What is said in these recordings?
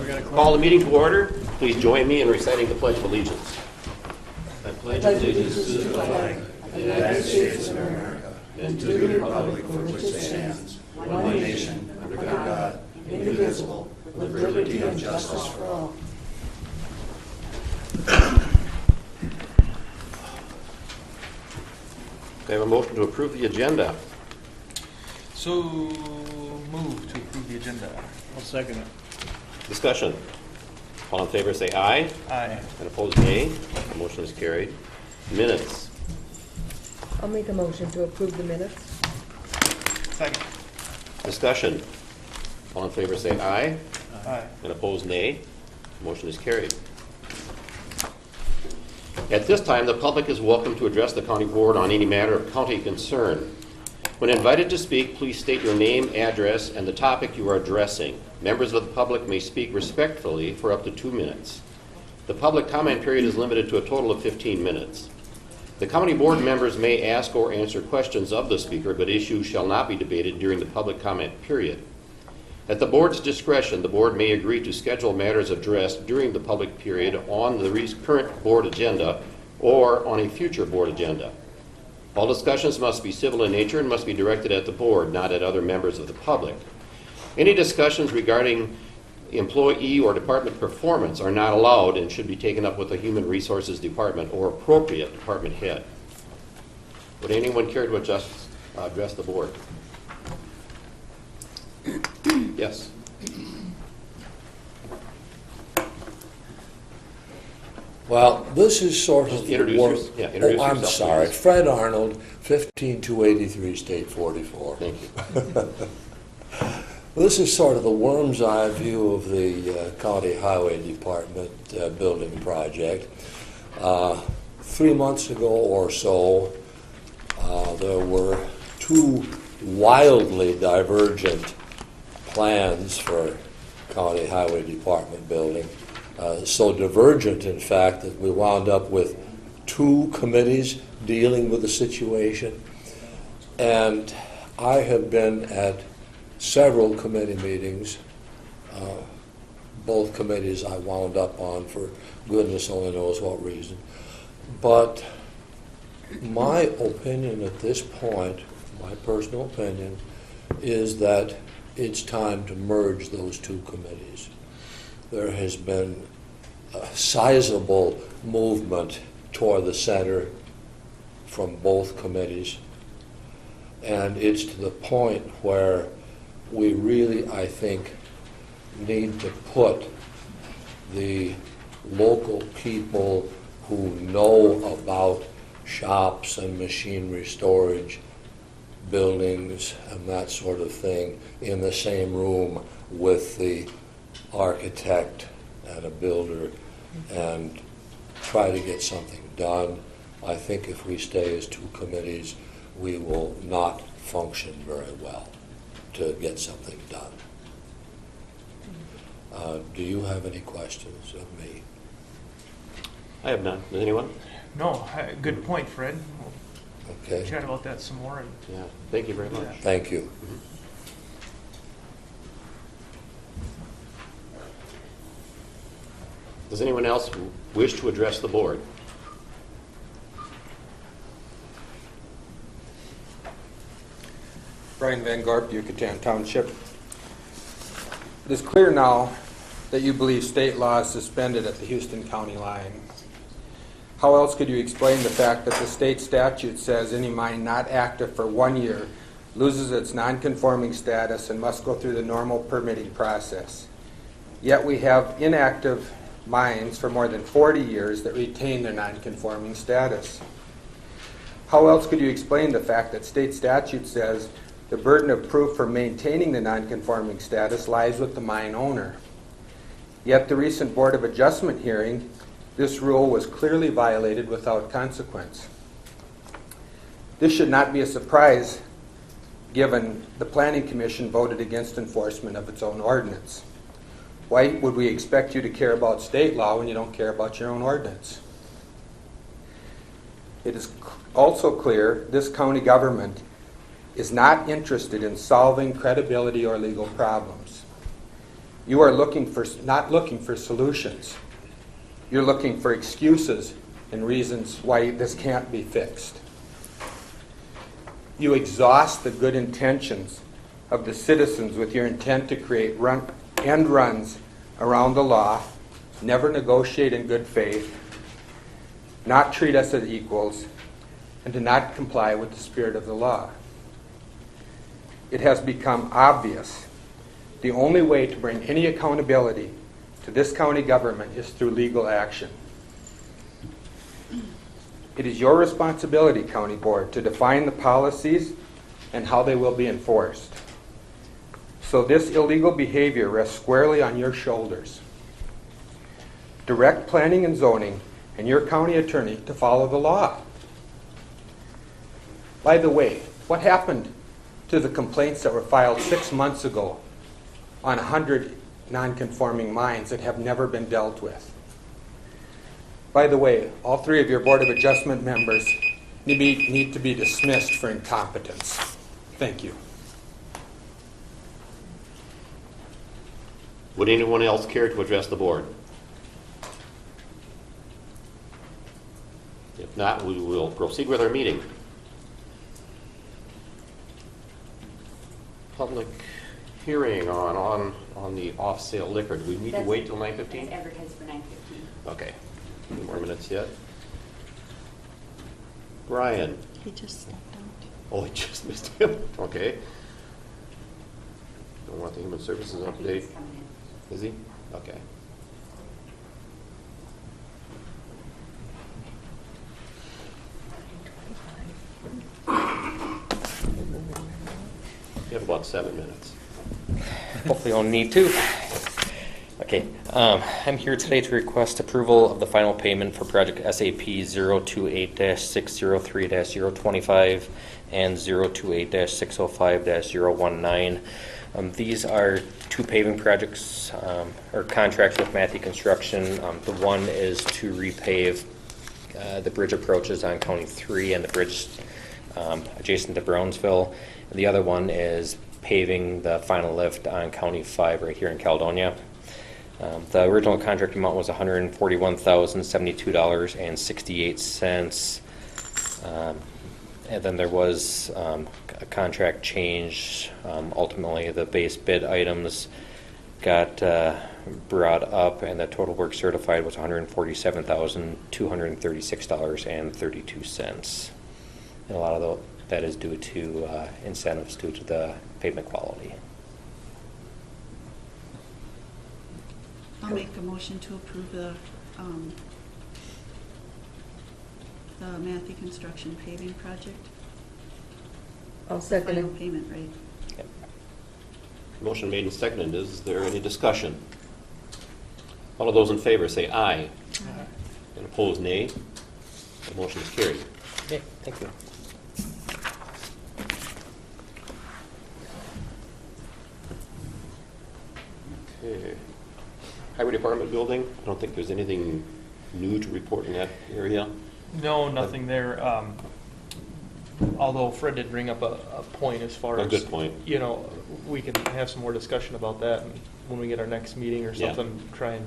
Call the meeting to order. Please join me in reciting the Pledge of Allegiance. I pledge allegiance to the flag of the United States of America and to the republic for which it stands, one nation, under God, indivisible, with liberty and justice for all. I have a motion to approve the agenda. So move to approve the agenda. I'll second it. Discussion. All in favor say aye. Aye. And opposed nay. The motion is carried. Minutes. I'll make a motion to approve the minutes. Second. Discussion. All in favor say aye. Aye. And opposed nay. The motion is carried. At this time, the public is welcome to address the county board on any matter of county concern. When invited to speak, please state your name, address, and the topic you are addressing. Members of the public may speak respectfully for up to 2 minutes. The public comment period is limited to a total of 15 minutes. The county board members may ask or answer questions of the speaker, but issues shall not be debated during the public comment period. At the board's discretion, the board may agree to schedule matters addressed during the public period on the current board agenda or on a future board agenda. All discussions must be civil in nature and must be directed at the board, not at other members of the public. Any discussions regarding employee or department performance are not allowed and should be taken up with the Human Resources Department or appropriate department head. Would anyone care to address the board? Yes. Well, this is sort of Introduce I'm yourself, sorry. please. Fred Arnold, 15283 State 44. Thank you. This is sort of the worm's eye view of the County Highway Department building project. 3 months ago or so, there were two wildly divergent plans for County Highway Department building. So divergent, in fact, that we wound up with two committees dealing with the situation. And I have been at several committee meetings. Both committees I wound up on for goodness only knows what reason. But my opinion at this point, my personal opinion, is that it's time to merge those two committees. There has been a sizable movement toward the center from both committees, and it's to the point where we really, I think, need to put the local people who know about shops and machinery storage, buildings and that sort of thing in the same room with the architect and a builder and try to get something done. I think if we stay as two committees, we will not function very well to get something done. Do you have any questions of me? I have none. Does anyone? No, good point, Fred. We'll Okay, chat about that some more. Yeah. Thank you very much. thank you. Does anyone else wish to address the board? Brian Van Gorp, Yucatan Township. It is clear now that you believe state law is suspended at the Houston County line. How else could you explain the fact that the state statute says any mine not active for 1 year loses its non-conforming status and must go through the normal permitting process? Yet we have inactive mines for more than 40 years that retain their non-conforming status. How else could you explain the fact that state statute says the burden of proof for maintaining the non-conforming status lies with the mine owner? Yet the recent Board of Adjustment hearing, this rule was clearly violated without consequence. This should not be a surprise given the Planning Commission voted against enforcement of its own ordinance. Why would we expect you to care about state law when you don't care about your own ordinance? It is also clear this county government is not interested in solving credibility or legal problems. You are not looking for solutions. You're looking for excuses and reasons why this can't be fixed. You exhaust the good intentions of the citizens with your intent to create end runs around the law, never negotiate in good faith, not treat us as equals, and to not comply with the spirit of the law. It has become obvious the only way to bring any accountability to this county government is through legal action. It is your responsibility, County Board, to define the policies and how they will be enforced. So this illegal behavior rests squarely on your shoulders. Direct planning and zoning and your county attorney to follow the law. By the way, what happened to the complaints that were filed 6 months ago on 100 non-conforming mines that have never been dealt with? By the way, all 3 of your Board of Adjustment members need to be dismissed for incompetence. Thank you. Would anyone else care to address the board? If not, we will proceed with our meeting. Public hearing on the off-sale liquor. Do we need to wait till 9:15? It's advertised for 9:15. Okay. A few more minutes yet. Brian. He just stepped out. Oh, I just missed him. Okay. Don't want the Human Services I think update. he's coming in. Is he? Okay. You have about 7 minutes. Hopefully I don't need to. Okay, I'm here today to request approval of the final payment for project SAP 028-603-025 and 028-605-019. These are 2 paving projects or contracts with Matthew Construction. The one is to repave the bridge approaches on County 3 and the bridge adjacent to Brownsville. And the other one is paving the final lift on County 5 right here in Caledonia. The original contract amount was $141,072.68. And then there was a contract change. Ultimately, the base bid items got brought up, and the total work certified was $147,236.32. And a lot of that is due to incentives due to the pavement quality. I'll make a motion to approve the Matthew Construction paving project. I'll second Final it. payment rate. Yep. Motion made and seconded. Is there any discussion? All of those in favor say aye. And opposed, nay. The motion is carried. Okay, thank you. Okay. Highway Department building, I don't think there's anything new to report in that area. No, nothing there. Although Fred did bring up a point as far A as. good point. You know, we can have some more discussion about that and when we get our next meeting or Yeah. something, try and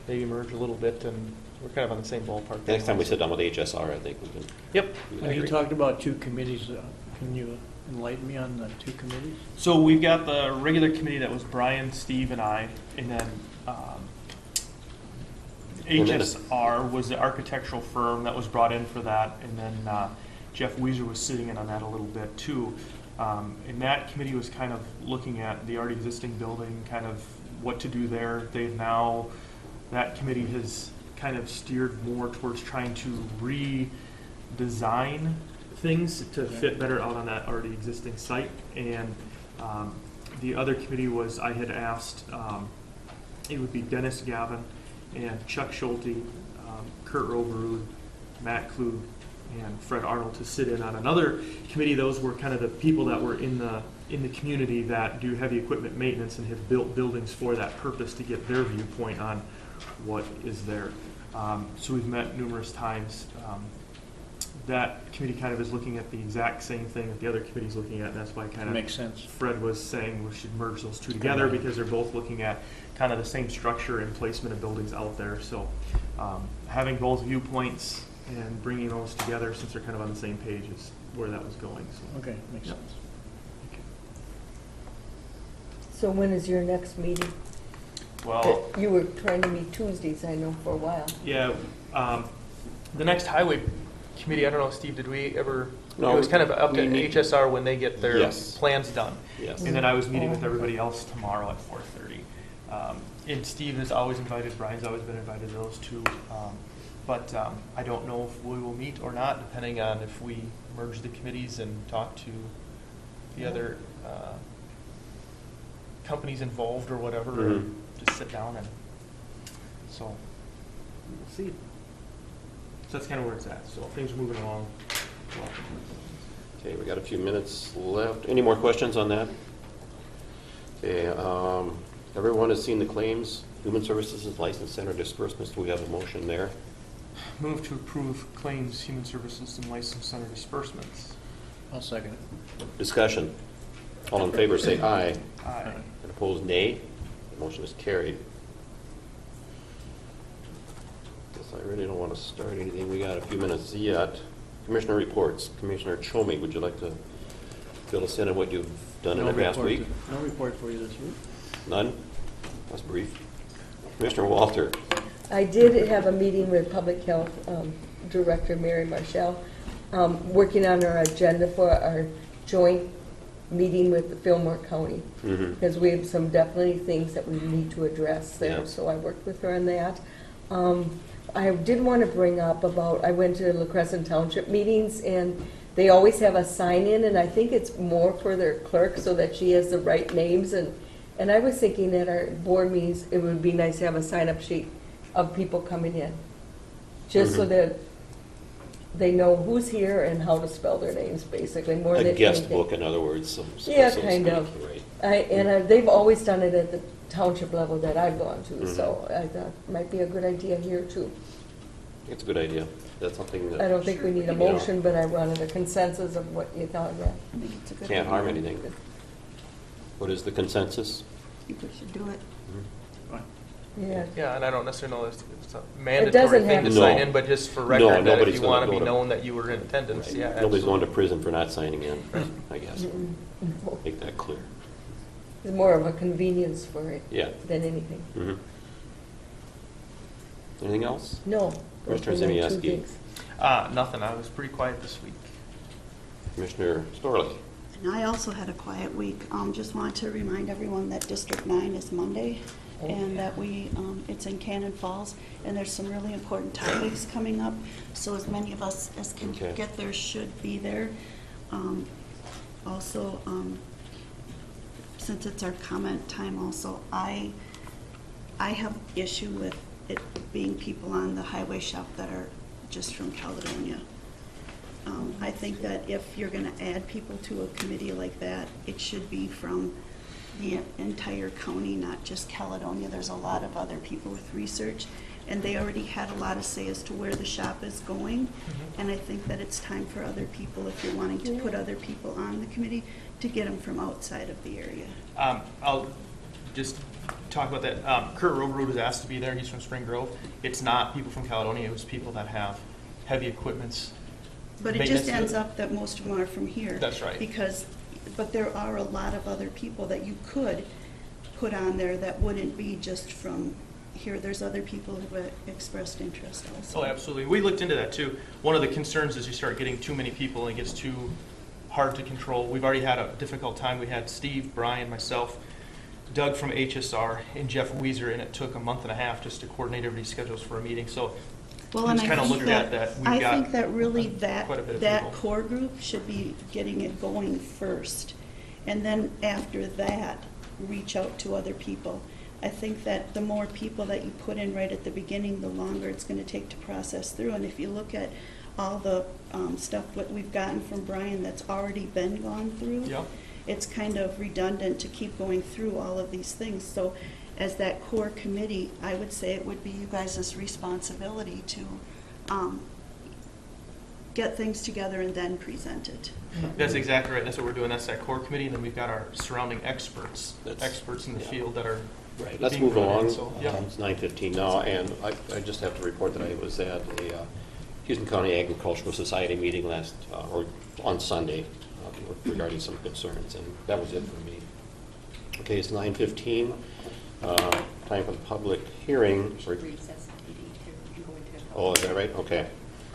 maybe merge a little bit, and we're kind of on the same ballpark. Next time we sit down with HSR, I think we can. Yep. When you talked about 2 committees, can you enlighten me on the 2 committees? So we've got the regular committee that was Brian, Steve, and I, and then HSR was the architectural firm that was brought in for that, and then Jeff Weiser was sitting in on that a little bit too. And that committee was kind of looking at the already existing building, kind of what to do there. That committee has kind of steered more towards trying to redesign things to fit better out on that already existing site. And the other committee was, I had asked, it would be Dennis Gavin and Chuck Schulte, Kurt Roverud, Matt Klug, and Fred Arnold to sit in on another committee. Those were kind of the people that were in the community that do heavy equipment maintenance and have built buildings for that purpose to get their viewpoint on what is there. So we've met numerous times. that committee kind of is looking at the exact same thing that the other committee's looking at, and that's why kind of Makes sense. Fred was saying we should merge those two together because they're both looking at kind of the same structure and placement of buildings out there. So having both viewpoints and bringing those together, since they're kind of on the same page, is where that was going. So. Okay, makes Yep. sense. So when is your next meeting? Well, You were trying to meet Tuesdays, I know, for a while. yeah, the next highway committee, I don't know, Steve, did we ever, No, it was kind of up to we meet- HSR when they get their Yes. plans done. Yes. And then I was meeting with everybody else tomorrow at 4:30. And Steve has always invited, Brian's always been invited to those two. But I don't know if we will meet or not, depending on if we merge the committees and talk to the other companies involved or whatever, or Mhm. just sit down and, so, we'll see. So that's kind of where it's at, so things are moving along well. Okay, we got a few minutes left. Any more questions on that? Okay, everyone has seen the claims, Human Services License Center disbursements. Do we have a motion there? Move to approve claims, human services, and license center disbursements. I'll second it. Discussion. All in favor, say aye. Aye. And opposed, nay. The motion is carried. Guess I really don't want to start anything. We got a few minutes yet. Commissioner reports. Commissioner Chomey, would you like to fill us in on what you've done in the past report- week? No report for you this week. None? That's brief. Commissioner Walter. I did have a meeting with Public Health Director Mary Marshall, working on our agenda for our joint meeting with Fillmore County, Mhm. because we have some definitely things that we need to address there, Yeah. so I worked with her on that. I did want to bring up about, I went to La Crescent Township meetings, and they always have a sign-in, and I think it's more for their clerk so that she has the right names, and I was thinking at our board meetings, it would be nice to have a sign-up sheet of people coming in, just so Mhm. that they know who's here and how to spell their names, basically, more than A anything. guest book, in other words. So Yeah, to kind speak, of. Right. They've always done it at the township level that I've gone to, Mhm. so I thought it might be a good idea here too. It's a good idea. That's something that I don't think we need a You know. motion, but I wanted a consensus of what you thought, yeah. I think it's a good can't harm idea. anything. What is the consensus? I think we should do it. Fine. Yeah, Yeah, and I don't necessarily know if it's a doesn't mandatory thing have to to- sign No. in, but just for No, record, that nobody's if you gonna want to go be to- known that you were in attendance, Right. yeah. Nobody's absolutely. going to prison for not signing in, I guess. no. Make that clear. It's more of a convenience for it Yeah. than anything. Mhm. Anything else? No. those Commissioner were my two Zimieski. things. Nothing, I was pretty quiet this week. Commissioner Storley. And I also had a quiet week. Just want to remind everyone that District 9 is Monday, and that it's in Cannon Falls, and there's some really important topics coming up, so as many of us as can Okay. get there should be there. Also, since it's our comment time also, I have issue with it being people on the highway shop that are just from Caledonia. I think that if you're going to add people to a committee like that, it should be from the entire county, not just Caledonia. There's a lot of other people with research, and they already had a lot of say as to where the shop is going. And I think that it's time for other people, if you're wanting to put other people on the committee, to get them from outside of the area. I'll just talk about that. Kurt Roberud was asked to be there, he's from Spring Grove. It's not people from Caledonia, it was people that have heavy equipments. But it just Maintenance. ends up that most of them are from here. That's right. But there are a lot of other people that you could put on there that wouldn't be just from here. There's other people who have expressed interest also. Oh, absolutely. We looked into that too. One of the concerns is you start getting too many people and it gets too hard to control. We've already had a difficult time. We had Steve, Brian, myself, Doug from HSR, and Jeff Weiser, and it took a month and a half just to coordinate everybody's schedules for a meeting. So Well, we and just I kind of think looked at that. We've I got think that really quite a bit of that people. core group should be getting it going first. And then after that, reach out to other people. I think that the more people that you put in right at the beginning, the longer it's going to take to process through. And if you look at all the stuff that we've gotten from Brian that's already been gone through, Yep. it's kind of redundant to keep going through all of these things. So as that core committee, I would say it would be you guys' responsibility to get things together and then present it. That's exactly right. That's what we're doing. That's that core committee, and then we've got our surrounding experts, That's- experts in the yeah. field that are. Right, let's being move brought in, along. so, yeah. It's 9:15 now, and I just have to report that I was at a Houston County Agricultural Society meeting or on Sunday regarding some concerns, and that was it for me. Okay, it's 9:15. Time for the public hearing. Recess meeting to go into. Oh, is that right? Okay.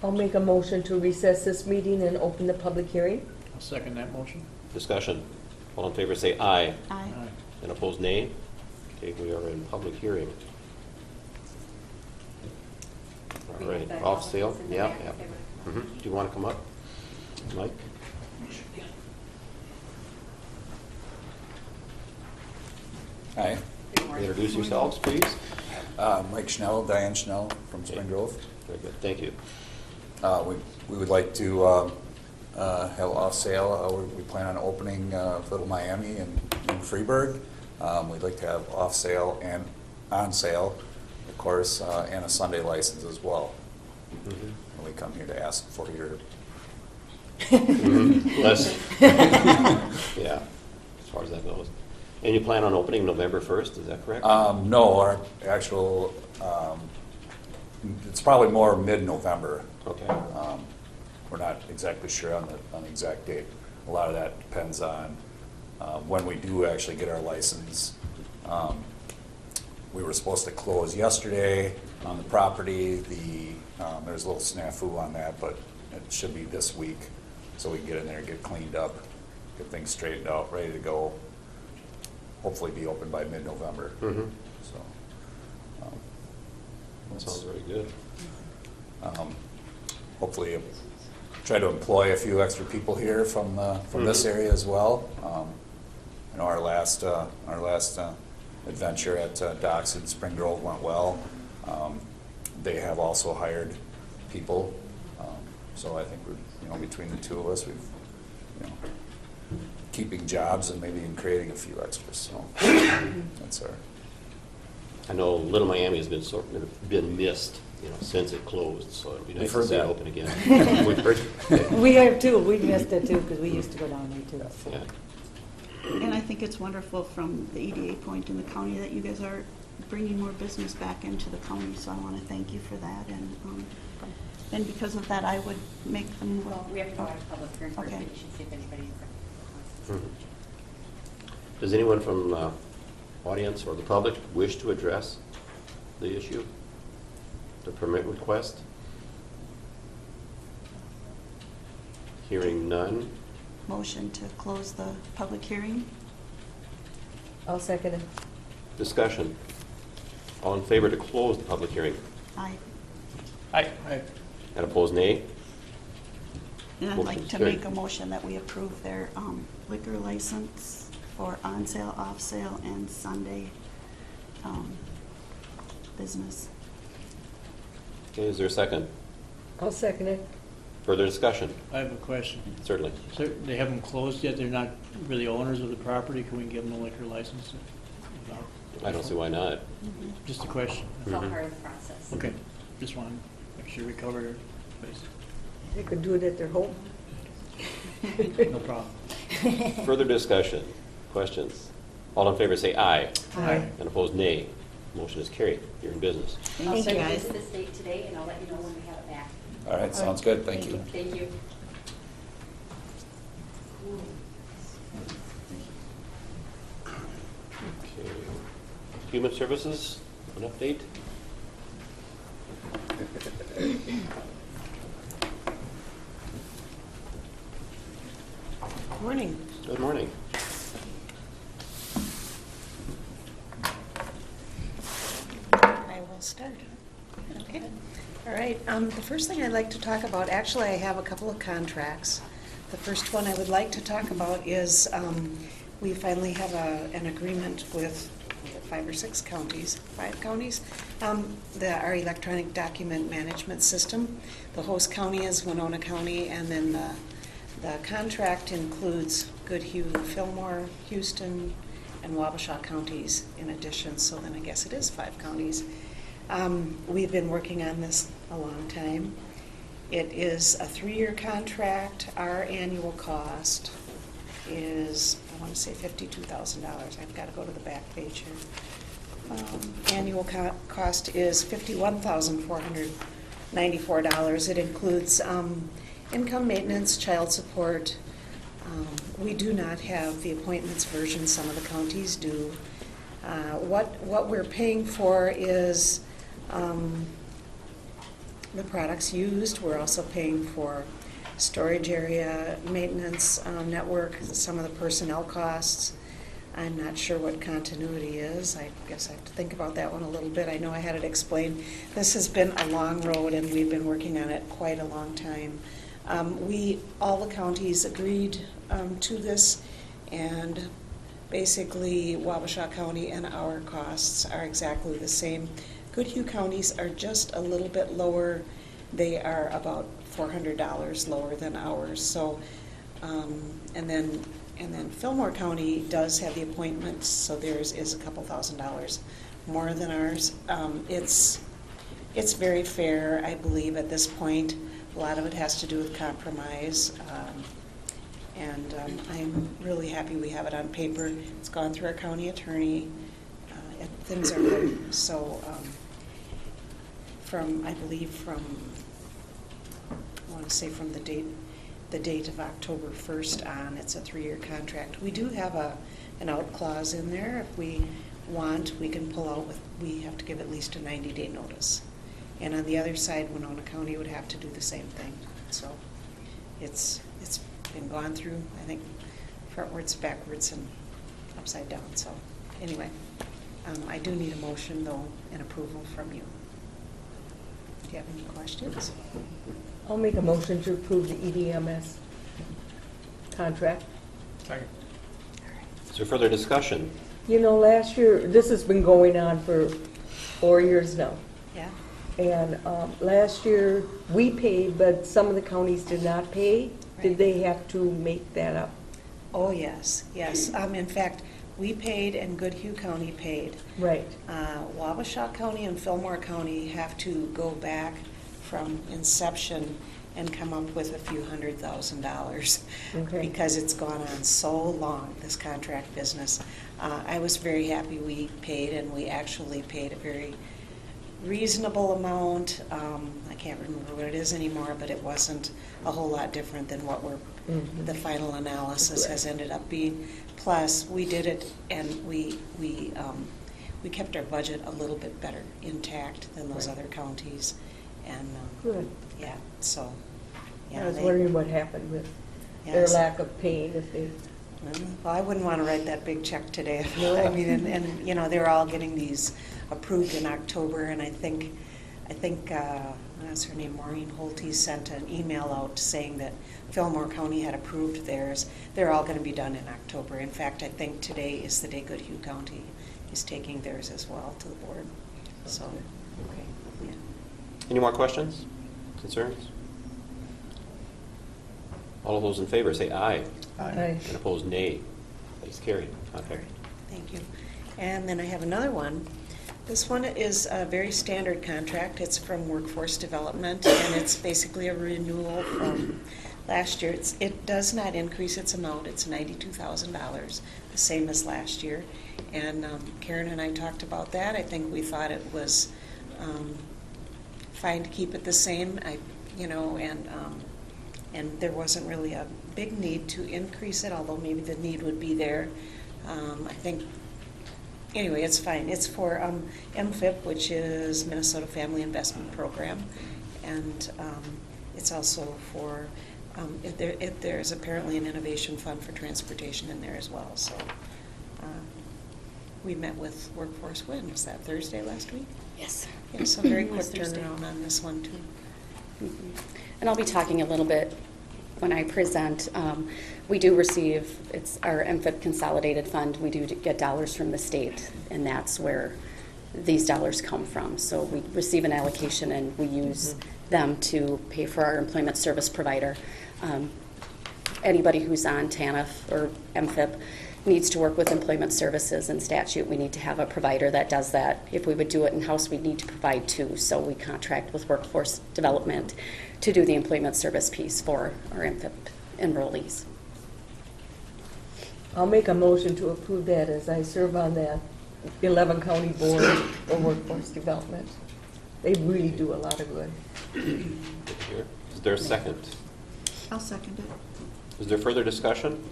I'll make a motion to recess this meeting and open the public hearing. I'll second that motion. Discussion. All in favor say aye. Aye. Aye. And opposed, nay. Okay, we are in public hearing. All We right, have the off sale? offices in the Yeah, back yeah. if they were- Do you want to come up, Mike? Hi, Good morning. Introduce yourselves, please. Mike Schnell, Diane Schnell from Spring Grove. Very good, thank you. We would like to have off sale. We plan on opening Little Miami in Freeburg. We'd like to have off sale and on sale, of course, and a Sunday license as well. And we come here to ask for your, Less, yeah, as far as that goes. And you plan on opening November 1st, is that correct? no, our actual, it's probably more mid-November. Okay. We're not exactly sure on the exact date. A lot of that depends on when we do actually get our license. We were supposed to close yesterday on the property. There's a little snafu on that, but it should be this week, so we can get in there, get cleaned up, get things straightened out, ready to go. Hopefully be open by mid-November. Mhm. So, That sounds very good. hopefully try to employ a few extra people here from this area as well. I know our last adventure at Docks in Spring Grove went well. They have also hired people, so I think we're, between the two of us, we've, keeping jobs and maybe creating a few extras. So that's our. I know Little Miami has been missed, since it closed, so it'd be nice We've to heard see it that. open again. We've heard. We have too, we missed it too, because we used to go down there too. so. Yeah. And I think it's wonderful from the EDA point in the county that you guys are bringing more business back into the county, so I want to thank you for that. And because of that, I would make them. Well, we have to go out of public hearing first, Okay. but you should see if anybody. Mhm. Does anyone from audience or the public wish to address the issue, the permit request? Hearing none. Motion to close the public hearing. I'll second it. Discussion. All in favor to close the public hearing? Aye. Aye. Aye. And opposed, nay? And I'd Motion's like to carried. make a motion that we approve their liquor license for on sale, off sale, and Sunday business. Okay, is there a second? I'll second it. Further discussion? I have a question. Certainly. So they haven't closed yet, they're not really owners of the property, can we give them a liquor license? I don't see why not. Just a question. It's all Mhm. part of the process. Okay, just wanted to make sure we covered our base. They could do it at their home. No problem. Further discussion? Questions? All in favor say aye. Aye. And opposed, nay. Motion is carried. You're in business. I'll Thank you, send guys. this date today, and I'll let you know when we have it back. All right, sounds good. Thank you. Thank you. Okay. Human Services, an update? Morning. Good morning. I will start. Okay. All right. The first thing I'd like to talk about, actually, I have a couple of contracts. The first one I would like to talk about is we finally have an agreement with 5 or 6 counties, 5 counties, our electronic document management system. The host county is Winona County, and then the contract includes Goodhue, Fillmore, Houston, and Wabasha counties in addition, so then I guess it is 5 counties. We've been working on this a long time, It is a 3-year contract. Our annual cost is, I want to say $52,000. I've got to go to the back page here. Annual cost is $51,494. It includes income maintenance, child support. We do not have the appointments version. Some of the counties do. What we're paying for is the products used. We're also paying for storage area, maintenance, network, some of the personnel costs. I'm not sure what continuity is. I guess I have to think about that one a little bit. I know I had it explained. This has been a long road, and we've been working on it quite a long time. All the counties agreed to this, and basically Wabasha County and our costs are exactly the same. Goodhue counties are just a little bit lower. They are about $400 lower than ours. So, and then Fillmore County does have the appointments, so theirs is a couple $1,000s more than ours. It's very fair, I believe, at this point. A lot of it has to do with compromise, and I'm really happy we have it on paper. It's gone through our county attorney. Things are good. So, I want to say from the date of October 1st on, it's a 3-year contract. We do have an out clause in there. If we want, we can pull out we have to give at least a 90-day notice. And on the other side, Winona County would have to do the same thing. So it's been gone through, I think, frontwards, backwards, and upside down. So anyway, I do need a motion, though, and approval from you. Do you have any questions? I'll make a motion to approve the EDMS contract. Second. Is there further discussion? You know, last year, this has been going on for 4 years now. Yeah. And last year, we paid, but some of the counties did not pay. Did Right. they have to make that up? Oh, yes, yes. In fact, we paid and Goodhue County paid. Right. Wabasha County and Fillmore County have to go back from inception and come up with a few $100,000 Okay. because it's gone on so long, this contract business. I was very happy we paid, and we actually paid a very reasonable amount. I can't remember what it is anymore, but it wasn't a whole lot different than what the final analysis has ended up being. Plus, we did it, and we kept our budget a little bit better intact than those other counties. And Good. yeah, so yeah. I was wondering what happened with their yes. lack of paying if they. Well, I wouldn't want to write that big check today. No. I mean, and you know, they're all getting these approved in October, and I think what's her name, Maureen Holte, sent an email out saying that Fillmore County had approved theirs. They're all going to be done in October. In fact, I think today is the day Goodhue County is taking theirs as well to the board. So, okay, yeah. Any more questions, concerns? All of those in favor say aye. Aye. And opposed, nay. That's carried. Contract. Thank you. And then I have another one. This one is a very standard contract. It's from Workforce Development, and it's basically a renewal from last year. It does not increase its amount. It's $92,000, the same as last year. And Karen and I talked about that. I think we thought it was fine to keep it the same. And there wasn't really a big need to increase it, although maybe the need would be there. I think, anyway, it's fine. It's for MFIP, which is Minnesota Family Investment Program, and it's also for, there's apparently an innovation fund for transportation in there as well. So we met with Workforce when? Was that Thursday last week? Yes. Yeah, so very quick Last Thursday. turnaround on this one, too. And I'll be talking a little bit when I present. We do receive, it's our MFIP Consolidated Fund, we do get dollars from the state, and that's where these dollars come from. So we receive an allocation, and we use them to pay for our employment service provider. Anybody who's on TANF or MFIP needs to work with employment services and statute. We need to have a provider that does that. If we would do it in-house, we'd need to provide two. So we contract with workforce development to do the employment service piece for our MFIP enrollees. I'll make a motion to approve that as I serve on that 11 county board for workforce development. They really do a lot of good. Good to hear. Is there a second? I'll second it. Is there further discussion?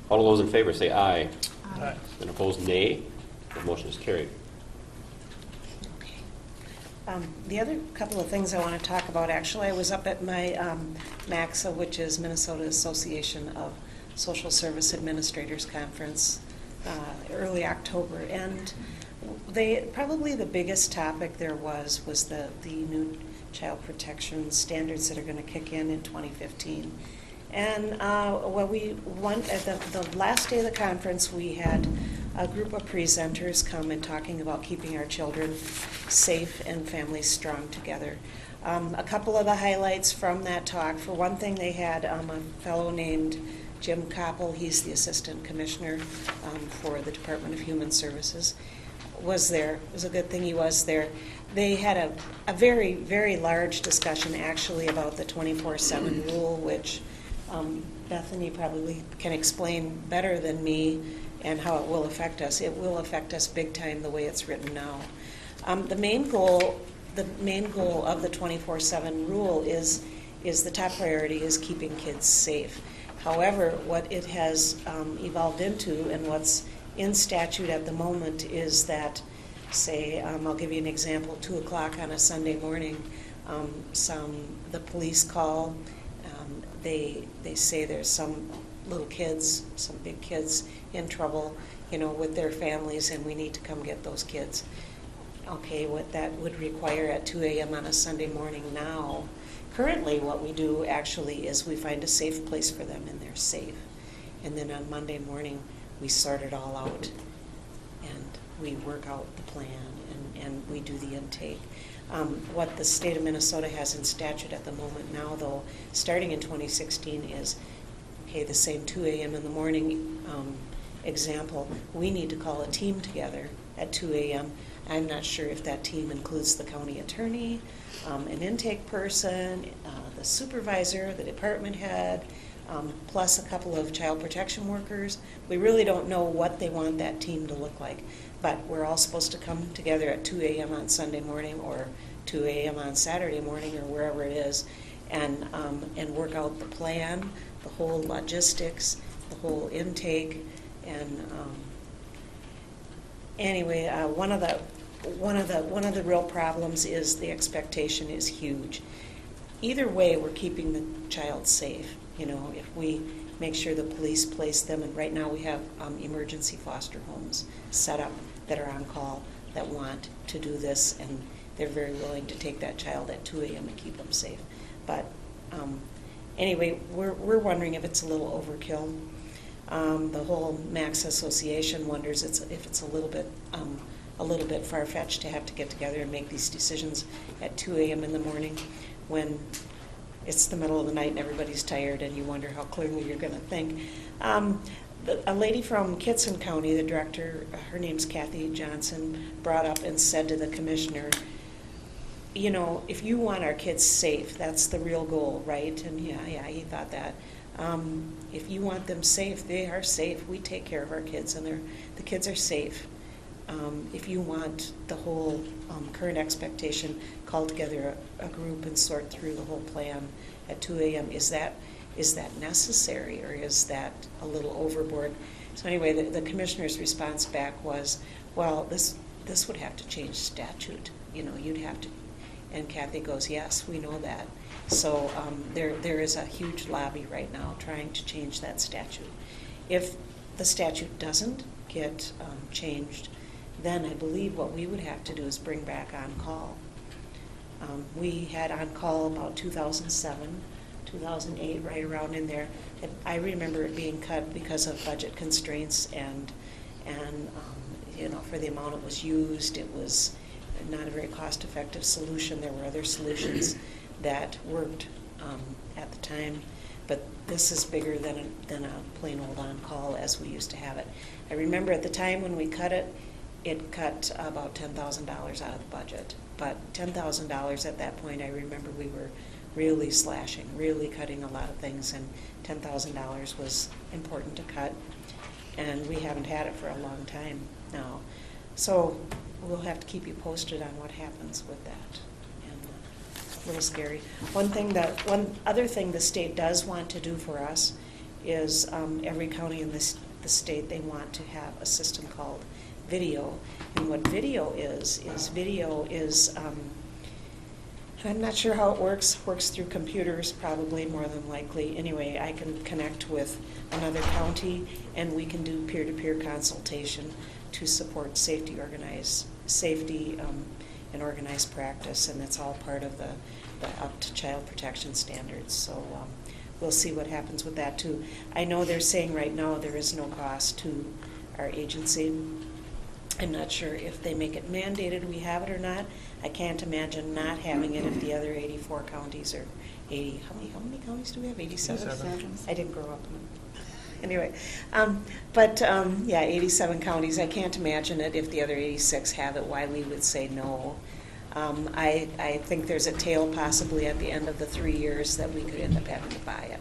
All of those in favor say aye. Aye. And opposed, nay. The motion is carried. The other couple of things I want to talk about, actually, I was up at my MAXA, which is Minnesota Association of Social Service Administrators Conference, early October, and probably the biggest topic there was the new child protection standards that are going to kick in 2015. And we went at the last day of the conference, we had a group of presenters come and talking about keeping our children safe and families strong together. A couple of the highlights from that talk, for one thing, they had a fellow named Jim Koppel. He's the Assistant Commissioner for the Department of Human Services, was there. It was a good thing he was there. They had a very, very large discussion actually about the 24/7 rule, which Bethany probably can explain better than me, and how it will affect us. It will affect us big time the way it's written now. The main goal of the 24/7 rule is the top priority is keeping kids safe. However, what it has evolved into, and what's in statute at the moment, is that, say, I'll give you an example, 2 o'clock on a Sunday morning, the police call, they say there's some little kids, some big kids in trouble, with their families, and we need to come get those kids. Okay, what that would require at 2 a.m. on a Sunday morning now, currently what we do actually is we find a safe place for them and they're safe. And then on Monday morning, we sort it all out and we work out the plan and we do the intake. What the state of Minnesota has in statute at the moment now, though, starting in 2016, is, okay, the same 2 a.m. in the morning example, we need to call a team together at 2 a.m. I'm not sure if that team includes the county attorney, an intake person, the supervisor, the department head, plus a couple of child protection workers. We really don't know what they want that team to look like, but we're all supposed to come together at 2 a.m. on Sunday morning or 2 a.m. on Saturday morning or wherever it is, and work out the plan, the whole logistics, the whole intake, and anyway, one of the real problems is the expectation is huge. Either way, we're keeping the child safe. If we make sure the police place them, and right now we have emergency foster homes set up that are on call that want to do this, and they're very willing to take that child at 2 a.m. and keep them safe. But anyway, we're wondering if it's a little overkill. The whole MAX Association wonders if it's a little bit far-fetched to have to get together and make these decisions at 2 a.m. in the morning when it's the middle of the night and everybody's tired and you wonder how clearly you're going to think. A lady from Kitson County, the director, her name's Kathy Johnson, brought up and said to the commissioner, if you want our kids safe, that's the real goal, right? And yeah, he thought that. If you want them safe, they are safe. We take care of our kids, and the kids are safe. If you want the whole current expectation, call together a group and sort through the whole plan at 2 a.m. Is that necessary, or is that a little overboard? So anyway, the commissioner's response back was, well, this would have to change statute. You'd have to. And Kathy goes, yes, we know that. So there is a huge lobby right now trying to change that statute. If the statute doesn't get changed, then I believe what we would have to do is bring back on-call. We had on-call about 2007, 2008, right around in there. And I remember it being cut because of budget constraints and for the amount it was used, it was not a very cost-effective solution. There were other solutions that worked at the time. but this is bigger than a plain old on-call as we used to have it. I remember at the time when we cut it, it cut about $10,000 out of the budget. But $10,000 at that point, I remember we were really slashing, really cutting a lot of things, and $10,000 was important to cut. And we haven't had it for a long time now. So we'll have to keep you posted on what happens with that. And a little scary. One other thing the state does want to do for us is every county in the state, they want to have a system called video. And what video is I'm not sure how it works through computers, probably more than likely. Anyway, I can connect with another county and we can do peer-to-peer consultation to support safety and organized practice, and it's all part of the up to child protection standards. So we'll see what happens with that too. I know they're saying right now there is no cost to our agency. I'm not sure if they make it mandated we have it or not. I can't imagine not having it if the other 84 counties are 80. How many counties do we have? 87? 87. I didn't grow up in them. Anyway, 87 counties. I can't imagine it if the other 86 have it, why we would say no. I think there's a tail possibly at the end of the 3 years that we could end up having to buy it.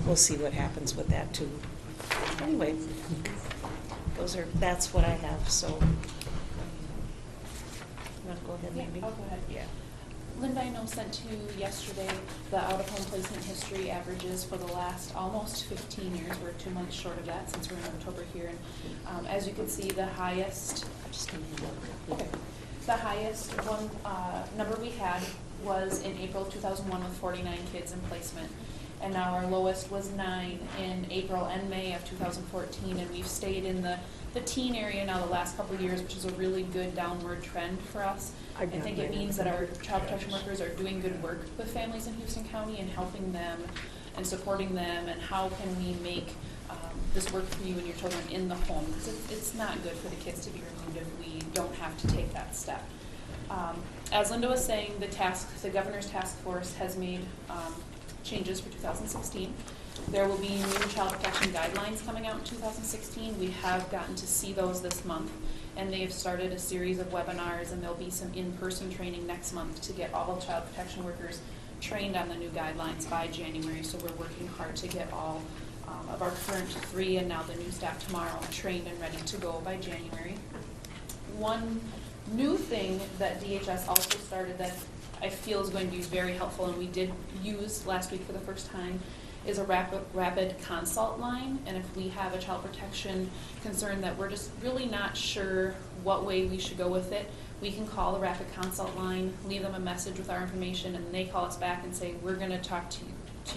We'll see what happens with that too. Anyway, that's what I have, so. You want to go ahead, Yeah, Amy? I'll go ahead. Yeah. Linda, I know, sent to you yesterday the out-of-home placement history averages for the last almost 15 years. We're 2 months short of that since we're in October here. And as you can see, the highest one number we had was in April 2001 with 49 kids in placement. And now our lowest was 9 in April and May of 2014. And we've stayed in the teen area now the last couple of years, which is a really good downward trend for us. I think it means that our child protection workers are doing good work with families in Houston County and helping them and supporting them, and how can we make this work for you and your children in the home, because it's not good for the kids to be removed if we don't have to take that step. As Linda was saying, the governor's task force has made changes for 2016. There will be new child protection guidelines coming out in 2016. We have gotten to see those this month, and they have started a series of webinars, and there'll be some in-person training next month to get all child protection workers trained on the new guidelines by January. So we're working hard to get all of our current 3 and now the new staff tomorrow trained and ready to go by January. One new thing that DHS also started that I feel is going to be very helpful, and we did use last week for the first time, is a rapid consult line. And if we have a child protection concern that we're just really not sure what way we should go with it, we can call the rapid consult line, leave them a message with our information, and they call us back and say, we're going to talk to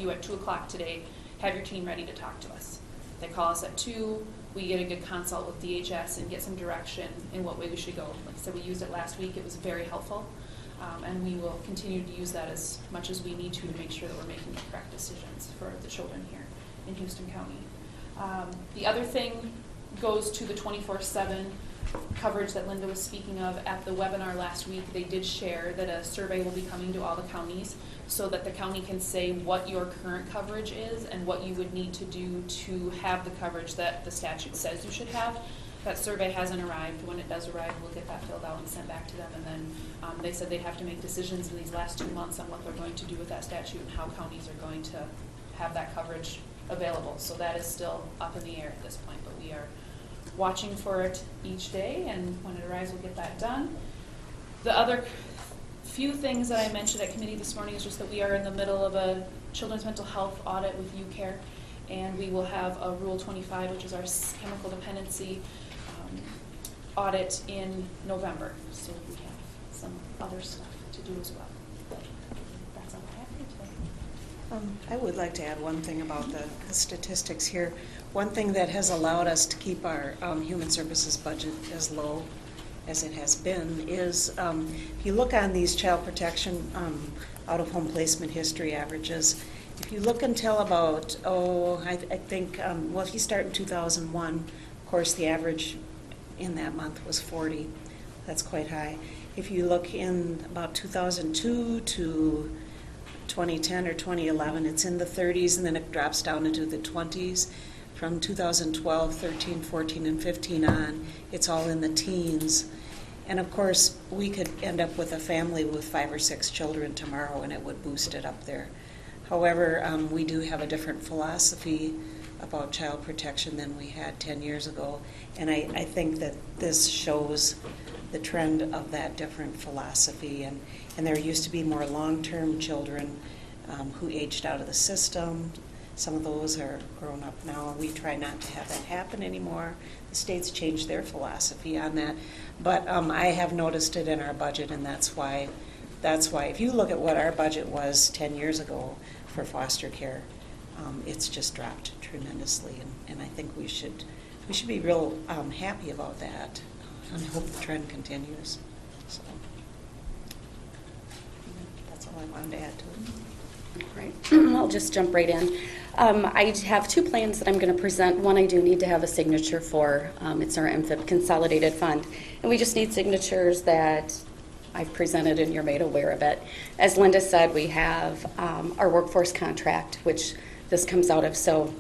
you at 2 o'clock today. Have your team ready to talk to us. They call us at 2. We get a good consult with DHS and get some direction in what way we should go. Like I said, we used it last week. It was very helpful. And we will continue to use that as much as we need to make sure that we're making the correct decisions for the children here in Houston County. The other thing goes to the 24/7 coverage that Linda was speaking of. At the webinar last week, they did share that a survey will be coming to all the counties so that the county can say what your current coverage is and what you would need to do to have the coverage that the statute says you should have. That survey hasn't arrived. When it does arrive, we'll get that filled out and sent back to them. And then they said they have to make decisions in these last 2 months on what they're going to do with that statute and how counties are going to have that coverage available. So that is still up in the air at this point, but we are watching for it each day, and when it arrives, we'll get that done. The other few things that I mentioned at committee this morning is just that we are in the middle of a children's mental health audit with UCare, and we will have a Rule 25, which is our chemical dependency audit in November. So we have some other stuff to do as well. That's all I have for you today. I would like to add one thing about the statistics here. One thing that has allowed us to keep our human services budget as low as it has been is if you look on these child protection out-of-home placement history averages, if you look until about, I think, if you start in 2001, of course the average in that month was 40. That's quite high. If you look in about 2002 to 2010 or 2011, it's in the 30s, and then it drops down into the 20s. From 2012, 13, 14, and 15 on, it's all in the teens. And of course, we could end up with a family with 5 or 6 children tomorrow, and it would boost it up there. However, we do have a different philosophy about child protection than we had 10 years ago, and I think that this shows the trend of that different philosophy. And there used to be more long-term children who aged out of the system. Some of those are grown up now, and we try not to have that happen anymore. The state's changed their philosophy on that. But I have noticed it in our budget, and that's why if you look at what our budget was 10 years ago for foster care, it's just dropped tremendously, and I think we should be real happy about that, and I hope the trend continues. So that's all I wanted to add to it. Right. I'll just jump right in. I have 2 plans that I'm going to present. One I do need to have a signature for. It's our MFIP Consolidated Fund. And we just need signatures that I've presented and you're made aware of it. As Linda said, we have our workforce contract, which this comes out of. So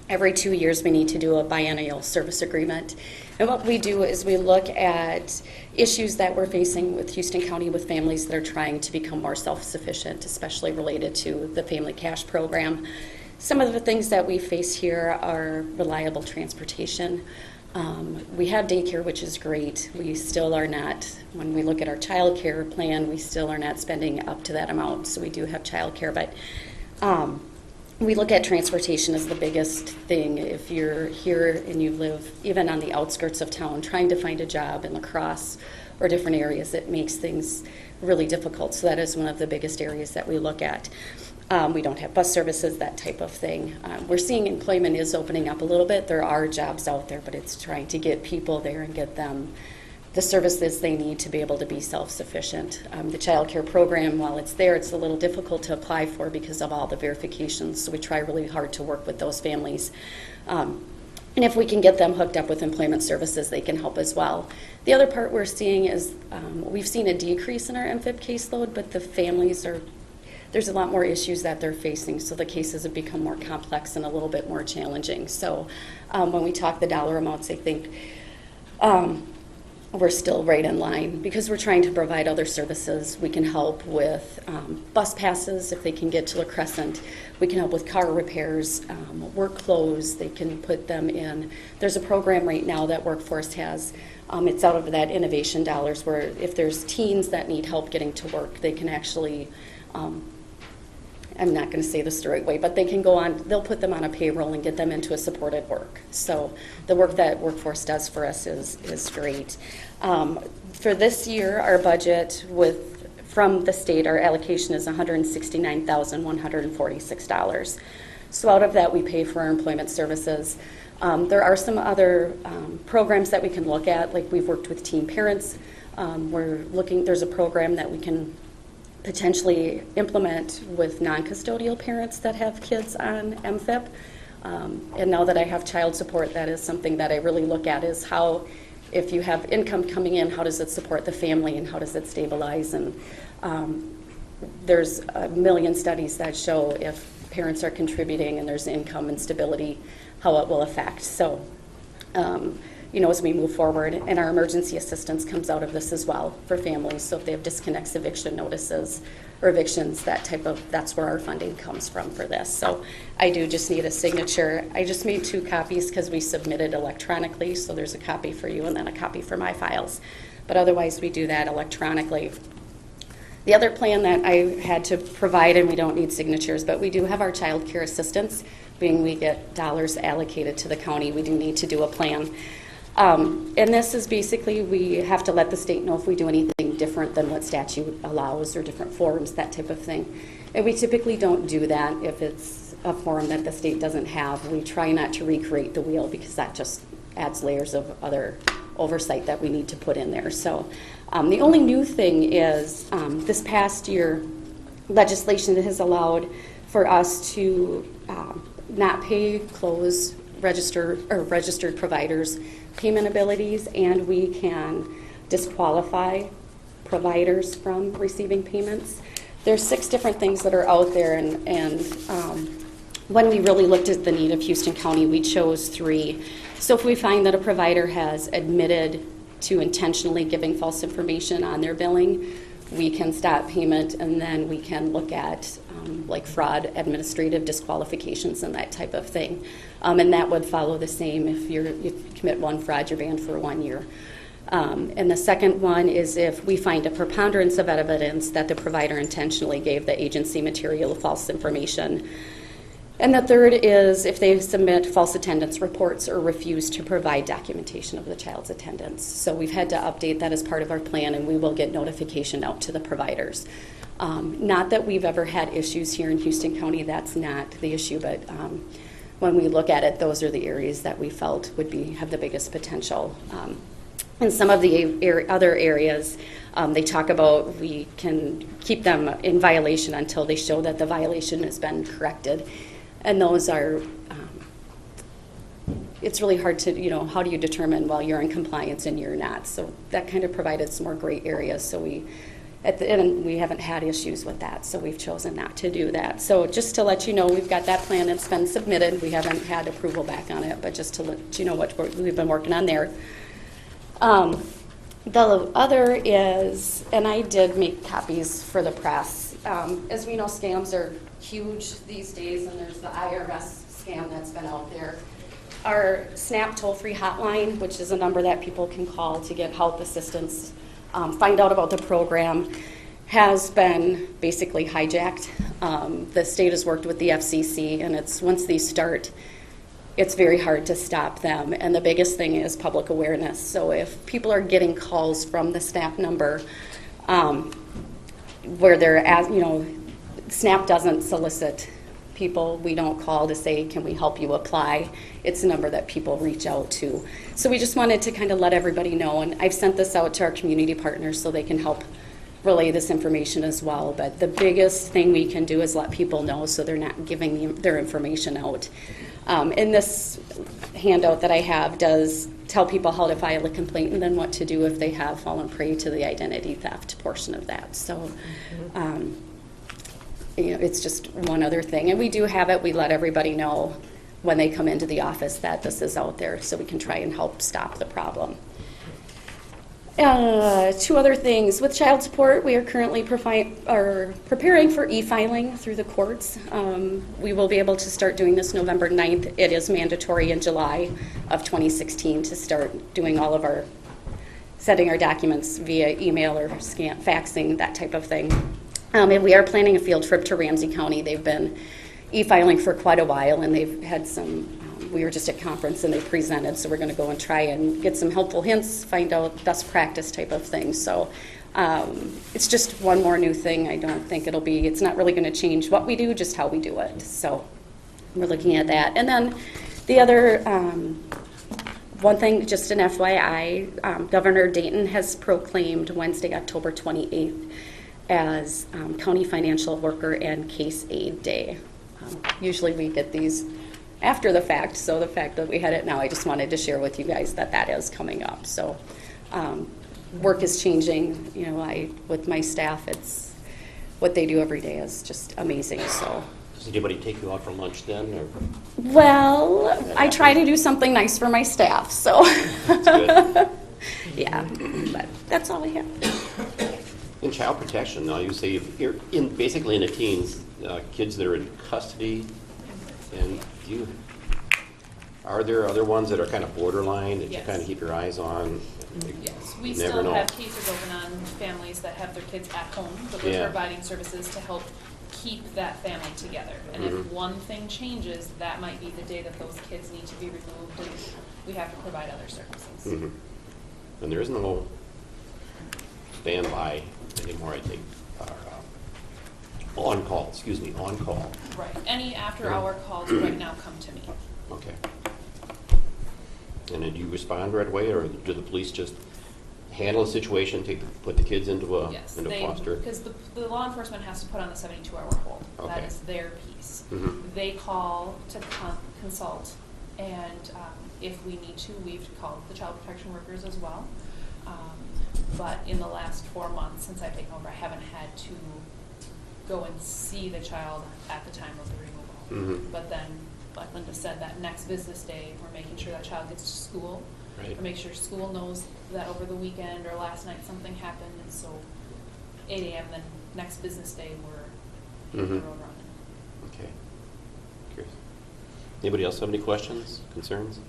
every 2 years we need to do a biennial service agreement. And what we do is we look at issues that we're facing with Houston County with families that are trying to become more self-sufficient, especially related to the Family Cash Program. Some of the things that we face here are reliable transportation. We have daycare, which is great. We still are not, when we look at our child care plan, we still are not spending up to that amount. So we do have child care, but we look at transportation as the biggest thing. If you're here and you live even on the outskirts of town, trying to find a job in La Crosse or different areas, it makes things really difficult. So that is one of the biggest areas that we look at. We don't have bus services, that type of thing. We're seeing employment is opening up a little bit. There are jobs out there, but it's trying to get people there and get them the services they need to be able to be self-sufficient. The child care program, while it's there, it's a little difficult to apply for because of all the verifications, so we try really hard to work with those families. And if we can get them hooked up with employment services, they can help as well. The other part we're seeing is we've seen a decrease in our MFIP caseload, but the families there's a lot more issues that they're facing, so the cases have become more complex and a little bit more challenging. So when we talk the dollar amounts, I think we're still right in line because we're trying to provide other services. We can help with bus passes if they can get to La Crescent. We can help with car repairs, work clothes. They can put them in. There's a program right now that Workforce has. It's out of that innovation dollars where if there's teens that need help getting to work, they can actually I'm not going to say this the right way, but they can go on, they'll put them on a payroll and get them into a supported work. So the work that Workforce does for us is great. For this year, our budget from the state, our allocation is $169,146. So out of that, we pay for our employment services. There are some other programs that we can look at, like we've worked with teen parents. There's a program that we can potentially implement with non-custodial parents that have kids on MFIP. And now that I have child support, that is something that I really look at is how, if you have income coming in, how does it support the family and how does it stabilize? And there's a million studies that show if parents are contributing and there's income and stability, how it will affect. So, as we move forward, and our emergency assistance comes out of this as well for families. So if they have disconnects, eviction notices, or evictions, that's where our funding comes from for this. So I do just need a signature. I just made 2 copies because we submitted electronically. So there's a copy for you and then a copy for my files. But otherwise, we do that electronically. The other plan that I had to provide, and we don't need signatures, but we do have our child care assistance, being we get dollars allocated to the county. We do need to do a plan. And this is basically, we have to let the state know if we do anything different than what statute allows or different forms, that type of thing. And we typically don't do that if it's a form that the state doesn't have. We try not to recreate the wheel because that just adds layers of other oversight that we need to put in there. So the only new thing is this past year, legislation that has allowed for us to not pay registered providers payment abilities, and we can disqualify providers from receiving payments. there's 6 different things that are out there, and when we really looked at the need of Houston County, we chose 3. So if we find that a provider has admitted to intentionally giving false information on their billing, we can stop payment, and then we can look at like fraud, administrative disqualifications, and that type of thing. And that would follow the same. If you commit one fraud, you're banned for 1 year. And the second one is if we find a preponderance of evidence that the provider intentionally gave the agency material false information. And the third is if they submit false attendance reports or refuse to provide documentation of the child's attendance. So we've had to update that as part of our plan, and we will get notification out to the providers. Not that we've ever had issues here in Houston County, that's not the issue, but when we look at it, those are the areas that we felt would have the biggest potential. In some of the other areas, they talk about we can keep them in violation until they show that the violation has been corrected. And those are, it's really hard to, how do you determine, well, you're in compliance and you're not? So that kind of provided some more gray areas. So at the end, we haven't had issues with that, so we've chosen not to do that. So just to let you know, we've got that plan that's been submitted. We haven't had approval back on it, but just to let you know what we've been working on there. The other is, and I did make copies for the press. As we know, scams are huge these days, and there's the IRS scam that's been out there. Our SNAP toll-free hotline, which is a number that people can call to get help, assistance, find out about the program, has been basically hijacked. The state has worked with the FCC, and once these start, it's very hard to stop them. And the biggest thing is public awareness. So if people are getting calls from the SNAP number where they're SNAP doesn't solicit people. We don't call to say, can we help you apply? It's a number that people reach out to. So we just wanted to kind of let everybody know, and I've sent this out to our community partners so they can help relay this information as well. But the biggest thing we can do is let people know so they're not giving their information out. And this handout that I have does tell people how to file a complaint and then what to do if they have fallen prey to the identity theft portion of that. So it's just one other thing. And we do have it. We let everybody know when they come into the office that this is out there so we can try and help stop the problem. 2 other things. With child support, we are currently preparing for e-filing through the courts. We will be able to start doing this November 9th. It is mandatory in July of 2016 to start doing all of sending our documents via email or faxing, that type of thing. And we are planning a field trip to Ramsey County. They've been e-filing for quite a while, and they've had we were just at conference and they presented, so we're going to go and try and get some helpful hints, find out best practice type of things. So it's just one more new thing. I don't think it's not really going to change what we do, just how we do it. So we're looking at that. And then the other one thing, just an FYI, Governor Dayton has proclaimed Wednesday, October 28th as County Financial Worker and Case Aid Day. Usually we get these after the fact, so the fact that we had it now, I just wanted to share with you guys that is coming up. So work is changing. With my staff, it's what they do every day is just amazing. So. Does anybody take you out for lunch then? Or? Well, I try to do something nice for my staff, so. That's good. Yeah, but that's all I have. In child protection, now you say you're basically in the teens, kids that are in custody, and are there other ones that are kind of borderline that Yes. you kind of keep your eyes on? Yes, we You never still know. have cases open on families that have their kids at home, but we're Yeah. providing services to help keep that family together. And if one thing changes, that might be the day that those kids need to be removed, and we have to provide other services. Mm-hmm. And there is no standby anymore, I think, or on-call. Right. Any after-hour calls right now come to me. Okay. And then do you respond right away, or do the police just handle the situation, put the kids into Yes, foster? because the law enforcement has to put on the 72-hour hold. Okay. That is their piece. Mhm. They call to consult, and if we need to, we've called the child protection workers as well. But in the last 4 months since I've taken over, I haven't had to go and see the child at the time of the removal. Mhm. But then, like Linda said, that next business day, we're making sure that child gets to school. Right. Or make sure school knows that over the weekend or last night something happened, and so 8 AM, then next business day, we're on the Mhm. road running. Okay. Curious. Anybody else have any questions, concerns?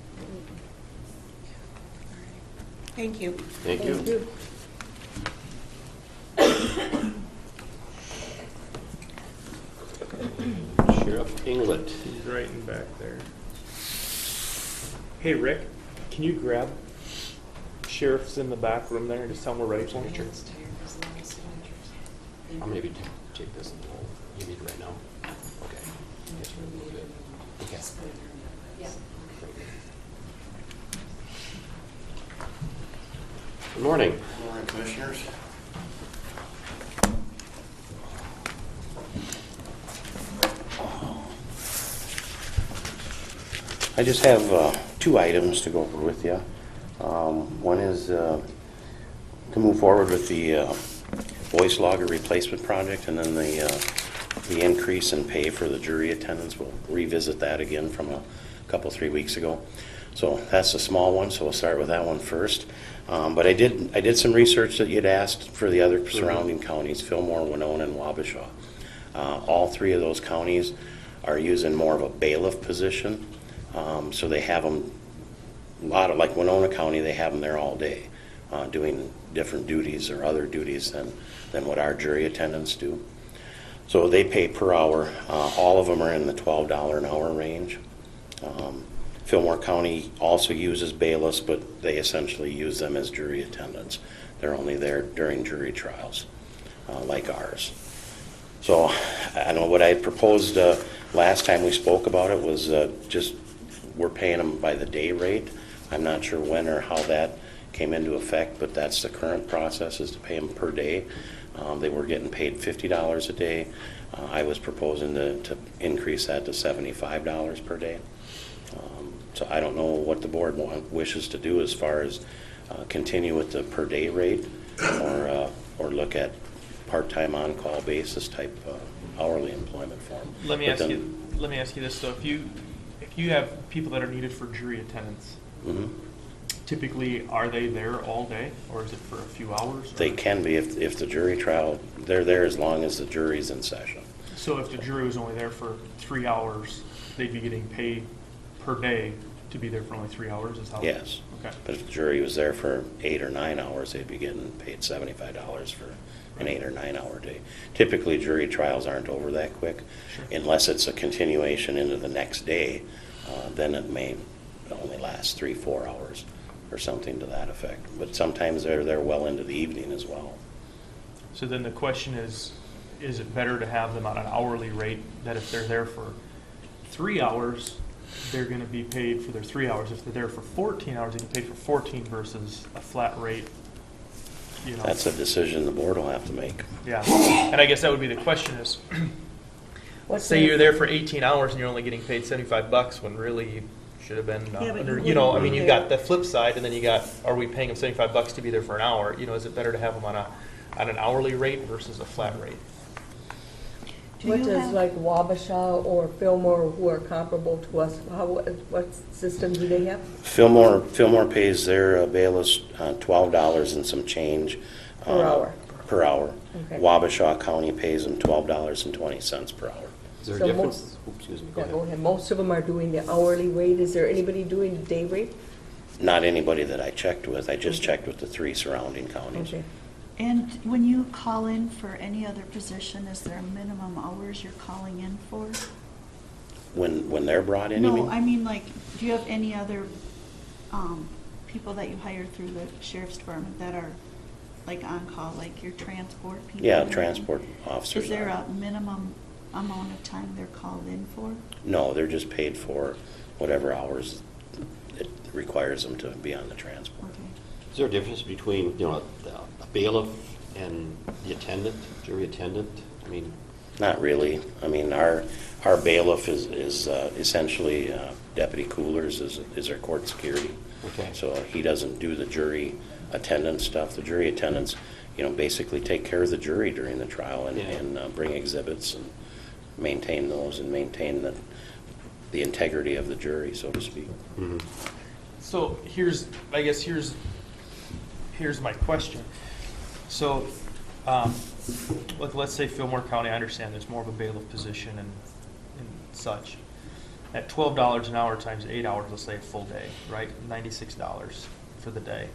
Thank you. Thank you. Thank you. Sheriff Inglet. He's right in back there. Hey, Rick, can you grab sheriff's in the back room there and just tell him we're ready for him? I'll maybe take this and we'll, you need it right now? Okay. Yes, we're really good. Okay. Yeah. Good morning. Good morning, Commissioners. I just have two items to go over with you. One is to move forward with the voice logger replacement project, and then the increase in pay for the jury attendants. We'll revisit that again from a couple, 3 weeks ago. So that's a small one, so we'll start with that one first. But I did some research that you'd asked for the other surrounding counties, Fillmore, Winona, and Wabasha. All three of those counties are using more of a bailiff position. So they have them, a lot of, like Winona County, they have them there all day, doing different duties or other duties than what our jury attendants do. So they pay per hour. All of them are in the $12 an hour range. Fillmore County also uses bailiffs, but they essentially use them as jury attendants. They're only there during jury trials, like ours. So I don't know, what I had proposed last time we spoke about it was just we're paying them by the day rate. I'm not sure when or how that came into effect, but that's the current process, is to pay them per day. They were getting paid $50 a day. I was proposing to increase that to $75 per day. So I don't know what the board wishes to do as far as continue with the per day rate or look at part-time on-call basis type hourly employment form. Let me But ask then- you this. So if you have people that are needed for jury attendance, Mhm. typically are they there all day, or is it for a few hours? They can be if the jury trial, they're there as long as the jury's in session. So if the jury was only there for 3 hours, they'd be getting paid per day to be there for only 3 hours, is how? Yes. Okay. But if the jury was there for 8 or 9 hours, they'd be getting paid $75 for an 8 or 9 hour day. Typically, jury trials aren't over that quick. Sure. Unless it's a continuation into the next day, then it may only last 3-4 hours or something to that effect. But sometimes they're there well into the evening as well. So then the question is it better to have them on an hourly rate, that if they're there for 3 hours, they're going to be paid for their 3 hours? If they're there for 14 hours, they get paid for 14 versus a flat rate, you know? That's a decision the board will have to make. Yeah, and I guess that would be the question is, say you're there for 18 hours and you're only getting paid $75 when really you should have been, Yeah, but under, you you know, I wouldn't mean, be you there. got the flip side, and then you got, are we paying them $75 to be there for an hour? You know, is it better to have them on an hourly rate versus a flat rate? Do What you does have- like Wabasha or Fillmore, who are comparable to us, what system do they have? Fillmore pays their bailiffs $12 and some change. Per hour. Per hour. Okay. Wabasha County pays them $12.20 per hour. Is there a So difference? Oops, excuse me, go Yeah, ahead. go ahead. Most of them are doing the hourly rate. Is there anybody doing the day rate? Not anybody that I checked with. I just checked with the 3 surrounding counties. Okay. And when you call in for any other position, is there a minimum hours you're calling in for? When they're brought in, you No, mean? I mean, like, do you have any other people that you hire through the sheriff's department that are like on call, like your transport people? Yeah, and everything? transport officers. Is there are. a minimum amount of time they're called in for? No, they're just paid for whatever hours it requires them to be on the transport. Okay. Is there a difference between, a bailiff and the attendant, jury attendant? I mean, not really. I mean, our bailiff is essentially Deputy Coolers is our court security. Okay. So he doesn't do the jury attendance stuff, the jury attendants, basically take care of the jury during the trial and bring exhibits and maintain those and maintain the integrity of the jury, so to speak. Mhm. So here's my question. So, let's say Fillmore County, I understand there's more of a bailiff position and such. At $12 an hour times 8 hours, let's say a full day, right? $96 for the day.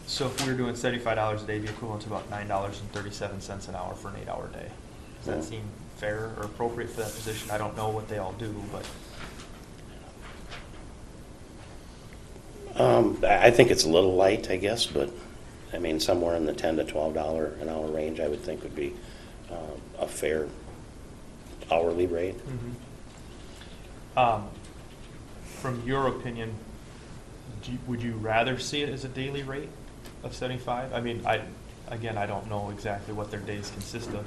So if we were doing $75 a day, it'd be equivalent to about $9.37 an hour for an 8-hour day. Does that seem fair or appropriate for that position? I don't know what they all do, but. I think it's a little light, I guess, but I mean, somewhere in the $10 to $12 an hour range, I would think would be a fair hourly rate. From your opinion, would you rather see it as a daily rate of 75? I mean, I don't know exactly what their days consist of.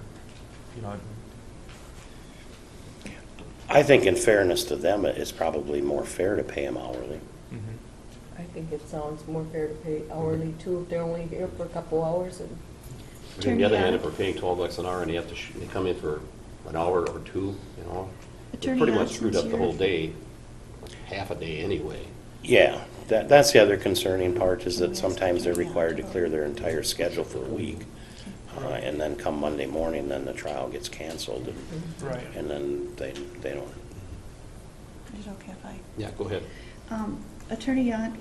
I think in fairness to them, it's probably more fair to pay them hourly. I think it sounds more fair to pay hourly too, if they're only here for a couple hours. And But on the other hand, if we're paying $12 an hour and they have to they come in for an hour or two, they're Attorney pretty much Johnson's screwed up the here. whole day, half a day anyway. Yeah, that's the other concerning part, is that sometimes they're required to clear their entire schedule for a week. And then come Monday morning, then the trial gets canceled. Right. And then they don't. Is it okay if I? Yeah, go ahead. Attorney Yant,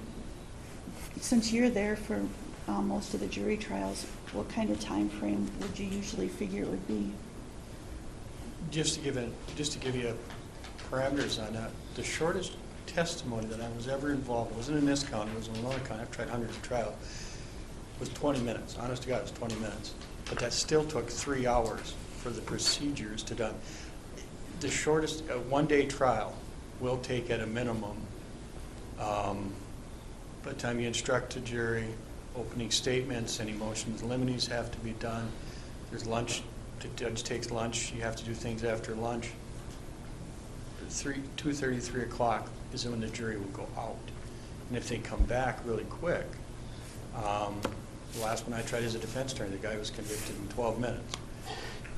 since you're there for most of the jury trials, what kind of time frame would you usually figure it would be? Just to give you parameters on that, the shortest testimony that I was ever involved, it wasn't in this county, it was in another county, I've tried hundreds of trials, was 20 minutes. Honest to God, it was 20 minutes. But that still took 3 hours for the procedures to done. The shortest, one-day trial will take at a minimum, by the time you instruct a jury, opening statements, any motions, liminees have to be done. There's lunch, the judge takes lunch, you have to do things after lunch. 2:30, 3 o'clock is when the jury will go out. And if they come back really quick, the last one I tried as a defense attorney, the guy was convicted in 12 minutes.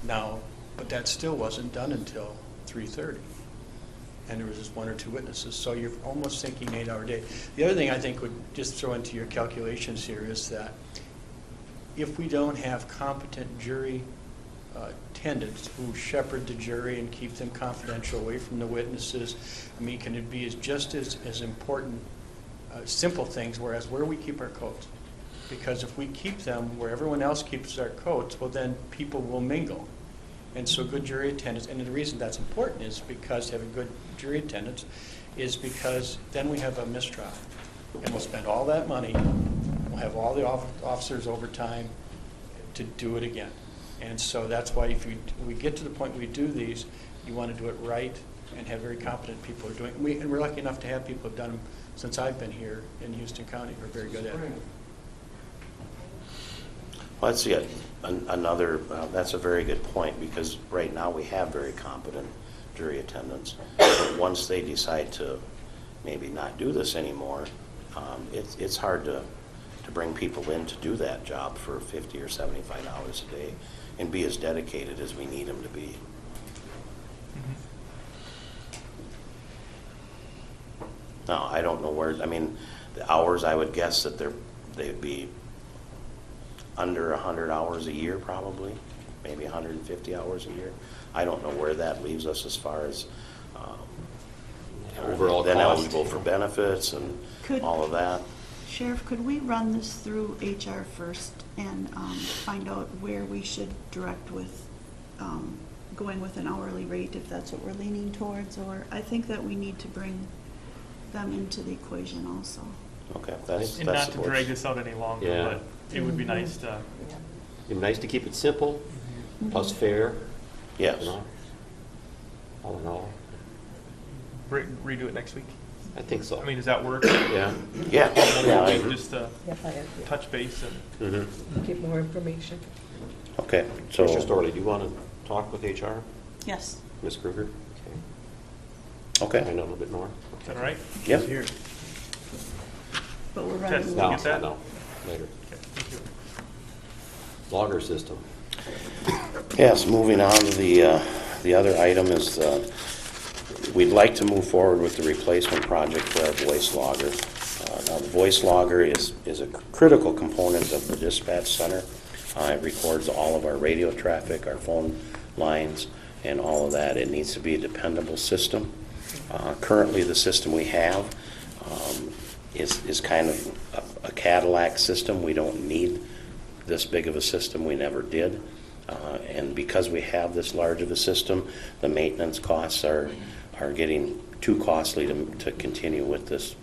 Now, but that still wasn't done until 3:30. And there was just 1 or 2 witnesses. So you're almost thinking 8-hour day. The other thing I think would just throw into your calculations here is that if we don't have competent jury attendants who shepherd the jury and keep them confidential away from the witnesses, I mean, can it be just as important simple things, whereas where we keep our coats? Because if we keep them where everyone else keeps their coats, well, then people will mingle. And so good jury attendance, and the reason that's important is because having good jury attendance is because then we have a mistrial. And we'll spend all that money, we'll have all the officers overtime to do it again. And so that's why if we get to the point we do these, you want to do it right and have very competent people who are doing it. And we're lucky enough to have people who have done them since I've been here in Houston County who are very good at it. Well, that's yet another, that's a very good point, because right now we have very competent jury attendants. But once they decide to maybe not do this anymore, it's hard to bring people in to do that job for $50 or $75 a day and be as dedicated as we need them to be. Now, I don't know where, I mean, the hours, I would guess that they'd be under 100 hours a year probably, maybe 150 hours a year. I don't know where that leaves us as far as Overall then cost. eligible for benefits and all of that. Sheriff, could we run this through HR first and find out where we should direct with going with an hourly rate, if that's what we're leaning towards? Or I think that we need to bring them into the equation also. Okay, that's And not the to board's- drag this out any longer, Yeah. but it would be nice to. It'd be nice to keep it simple, plus fair. Yes. All in all, Redo it next week? I think so. I mean, does that work? Yeah. Yeah. Yeah, I agree. Just Yep, I agree. touch base and. Mm-hmm. Get more information. Okay, so. Mr. Storley, do you want to talk with HR? Yes. Ms. Kruger? Okay. I know a little bit more. Is that all right? Yep. But we're Tess, running. did you No, get that? no. later. Okay, thank you. Logger system. Yes, moving on to the other item is, we'd like to move forward with the replacement project for our voice logger. Now, the voice logger is a critical component of the dispatch center. It records all of our radio traffic, our phone lines, and all of that. It needs to be a dependable system. Currently, the system we have is kind of a Cadillac system. We don't need this big of a system. We never did. And because we have this large of a system, the maintenance costs are getting too costly to continue with this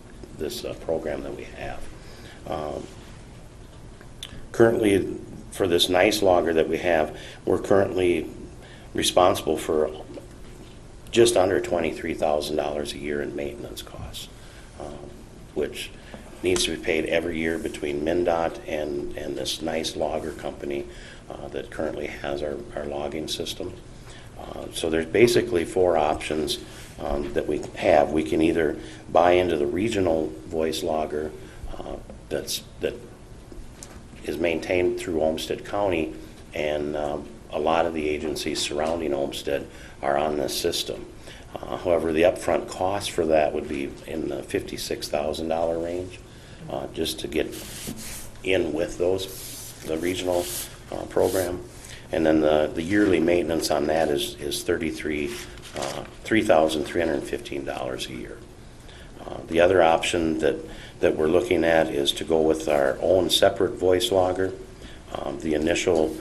program that we have. Currently, for this nice logger that we have, we're currently responsible for just under $23,000 a year in maintenance costs, which needs to be paid every year between MnDOT and this nice logger company that currently has our logging system. So there's basically four options that we have. We can either buy into the regional voice logger that is maintained through Olmsted County, and a lot of the agencies surrounding Olmsted are on this system. However, the upfront cost for that would be in the $56,000 range, just to get in with the regional program. And then the yearly maintenance on that is $3,315 a year. The other option that we're looking at is to go with our own separate voice logger. The initial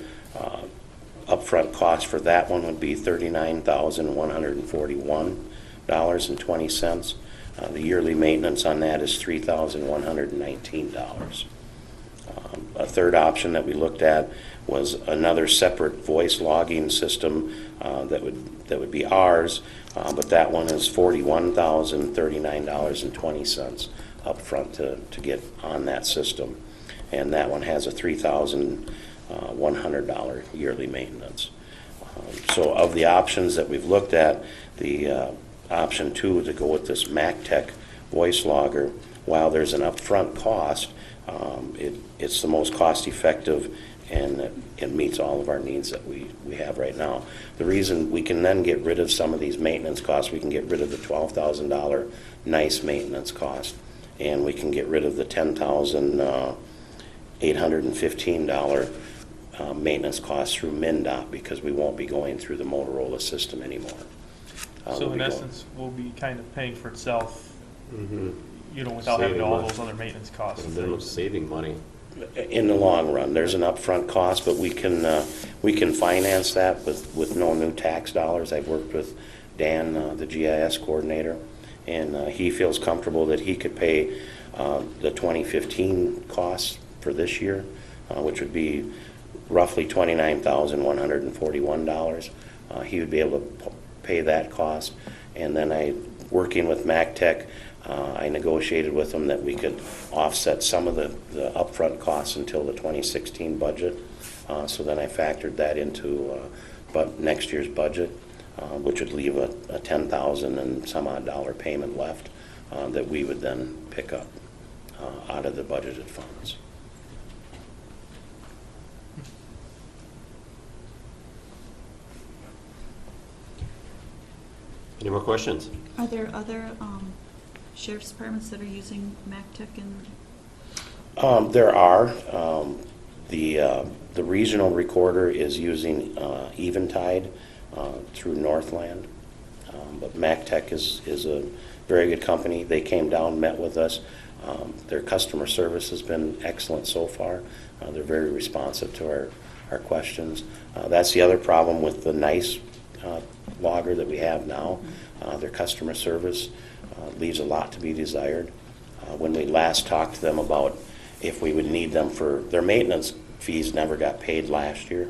upfront cost for that one would be $39,141.20. The yearly maintenance on that is $3,119. A third option that we looked at was another separate voice logging system that would be ours, but that one is $41,039.20 upfront to get on that system, and that one has a $3,100 yearly maintenance. So of the options that we've looked at, the option 2 to go with this MacTech voice logger, while there's an upfront cost, it's the most cost effective, and it meets all of our needs that we have right now. The reason we can then get rid of some of these maintenance costs, we can get rid of the $12,000 nice maintenance cost, and we can get rid of the $10,815 maintenance costs through MnDOT, because we won't be going through the Motorola system anymore. So in essence, we'll be kind of paying for itself, without having Saving all money. those other maintenance costs. And then saving money. In the long run, there's an upfront cost, but we can finance that with no new tax dollars. I've worked with Dan, the GIS coordinator, and he feels comfortable that he could pay the 2015 costs for this year, which would be roughly $29,141. He would be able to pay that cost, and then working with MacTech, I negotiated with them that we could offset some of the upfront costs until the 2016 budget. So then I factored that into next year's budget, which would leave a $10,000 and some odd dollar payment left that we would then pick up out of the budgeted funds. Any more questions? Are there other sheriff's departments that are using MacTech and? There are. The regional recorder is using Eventide through Northland, but MacTech is a very good company. They came down, met with us. Their customer service has been excellent so far. They're very responsive to our questions. That's the other problem with the NICE logger that we have now. Their customer service leaves a lot to be desired. When we last talked to them about if we would need them for their maintenance fees, never got paid last year,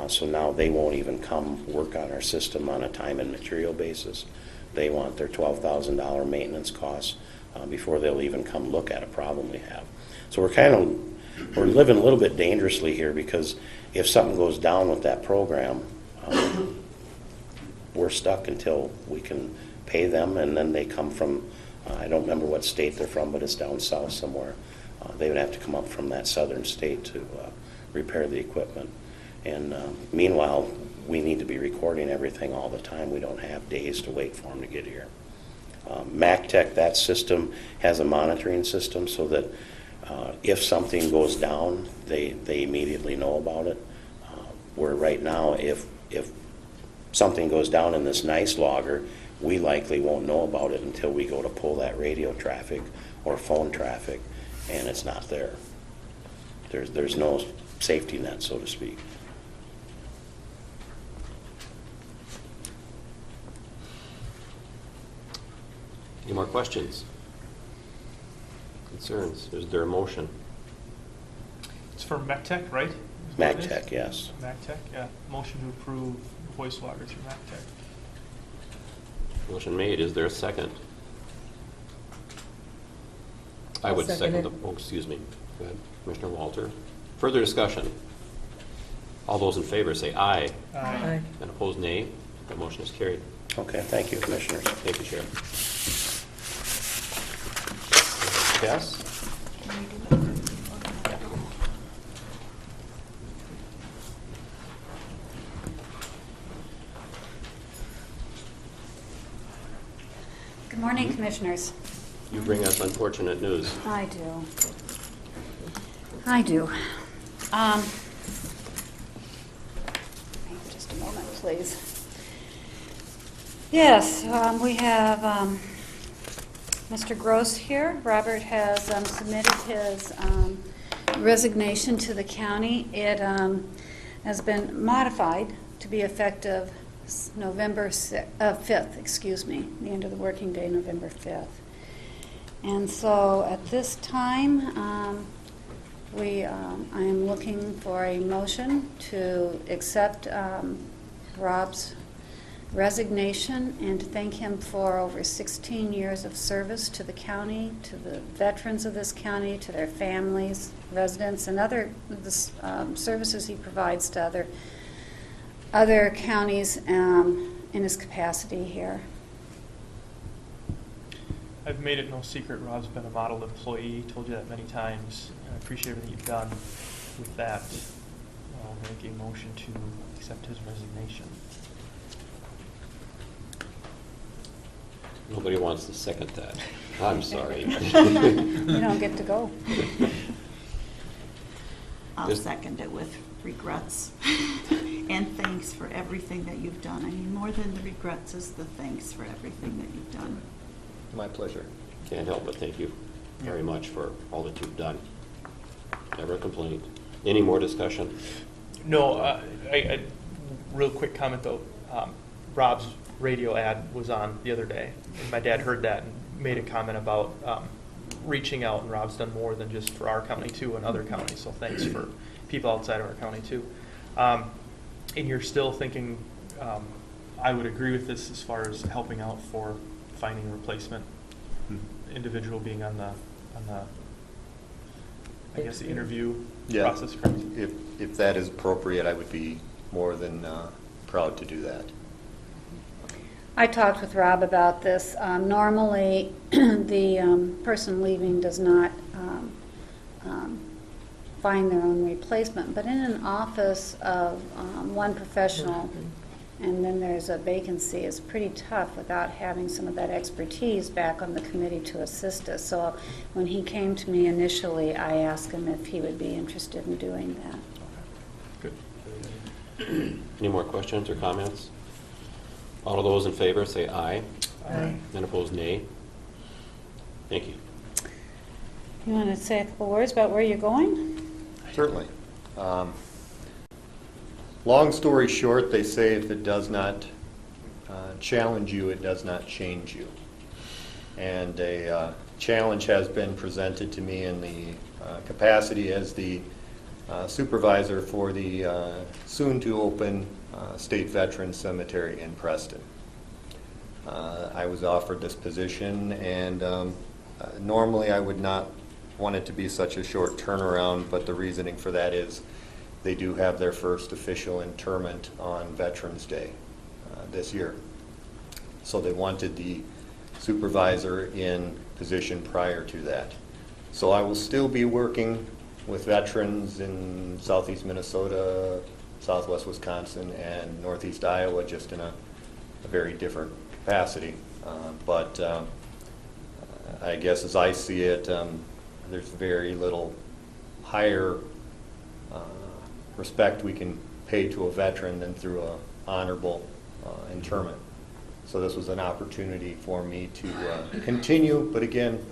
so now they won't even come work on our system on a time and material basis. They want their $12,000 maintenance costs before they'll even come look at a problem we have. So we're living a little bit dangerously here, because if something goes down with that program, we're stuck until we can pay them, and then they come from, I don't remember what state they're from, but it's down south somewhere. They would have to come up from that southern state to repair the equipment. And meanwhile, we need to be recording everything all the time. We don't have days to wait for them to get here. MacTech, that system has a monitoring system so that if something goes down, they immediately know about it. Where right now, if something goes down in this NICE logger, we likely won't know about it until we go to pull that radio traffic or phone traffic, and it's not there. There's no safety net, so to speak. Any more questions? Concerns? Is there a motion? It's for MacTech, right? Is what it is? MacTech, yes. MacTech, yeah. Motion to approve voice loggers for MacTech. Motion made. Is there a second? I I'll would second second it. the, oh, excuse me. Go ahead, Commissioner Walter. Further discussion? All those in favor say aye. Aye. And opposed, nay. The motion is carried. Okay, thank you, Commissioners. Thank you, Sheriff. Yes? Good morning, Commissioners. You bring us unfortunate news. I do. I do. Just a moment, please. Yes, we have Mr. Gross here. Robert has submitted his resignation to the county. It has been modified to be effective November 5th, excuse me, the end of the working day, November 5th. And so at this time, I am looking for a motion to accept Rob's resignation and to thank him for over 16 years of service to the county, to the veterans of this county, to their families, residents, and other services he provides to other counties in his capacity here. I've made it no secret Rob's been a model employee, told you that many times, and I appreciate everything you've done with that. I'll make a motion to accept his resignation. Nobody wants to second that. I'm sorry. You don't get to go. I'll Yes. second it with regrets. And thanks for everything that you've done. I mean, more than the regrets is the thanks for everything that you've done. My pleasure. Can't help but thank you very much for all that you've done. Never a complaint. Any more discussion? No, I real quick comment though. Rob's radio ad was on the other day, and my dad heard that and made a comment about reaching out. And Rob's done more than just for our county too, and other counties. So thanks for people outside of our county too. And you're still thinking, I would agree with this as far as helping out for finding a replacement individual being on the I guess the interview process. Correct? If that is appropriate, I would be more than proud to do that. I talked with Rob about this. Normally, the person leaving does not find their own replacement, but in an office of one professional, and then there's a vacancy, it's pretty tough without having some of that expertise back on the committee to assist us. So when he came to me initially, I asked him if he would be interested in doing that. Good. Any more questions or comments? All of those in favor say aye. Aye. And opposed, nay. Thank you. You want to say a couple words about where you're going? Certainly. Long story short, they say if it does not challenge you, it does not change you. And a challenge has been presented to me in the capacity as the supervisor for the soon-to-open State Veterans Cemetery in Preston. I was offered this position, and normally I would not want it to be such a short turnaround, but the reasoning for that is they do have their first official interment on Veterans Day this year. So they wanted the supervisor in position prior to that. So I will still be working with veterans in southeast Minnesota, southwest Wisconsin, and northeast Iowa, just in a very different capacity. But I guess as I see it, there's very little higher respect we can pay to a veteran than through an honorable interment. So this was an opportunity for me to continue, but again,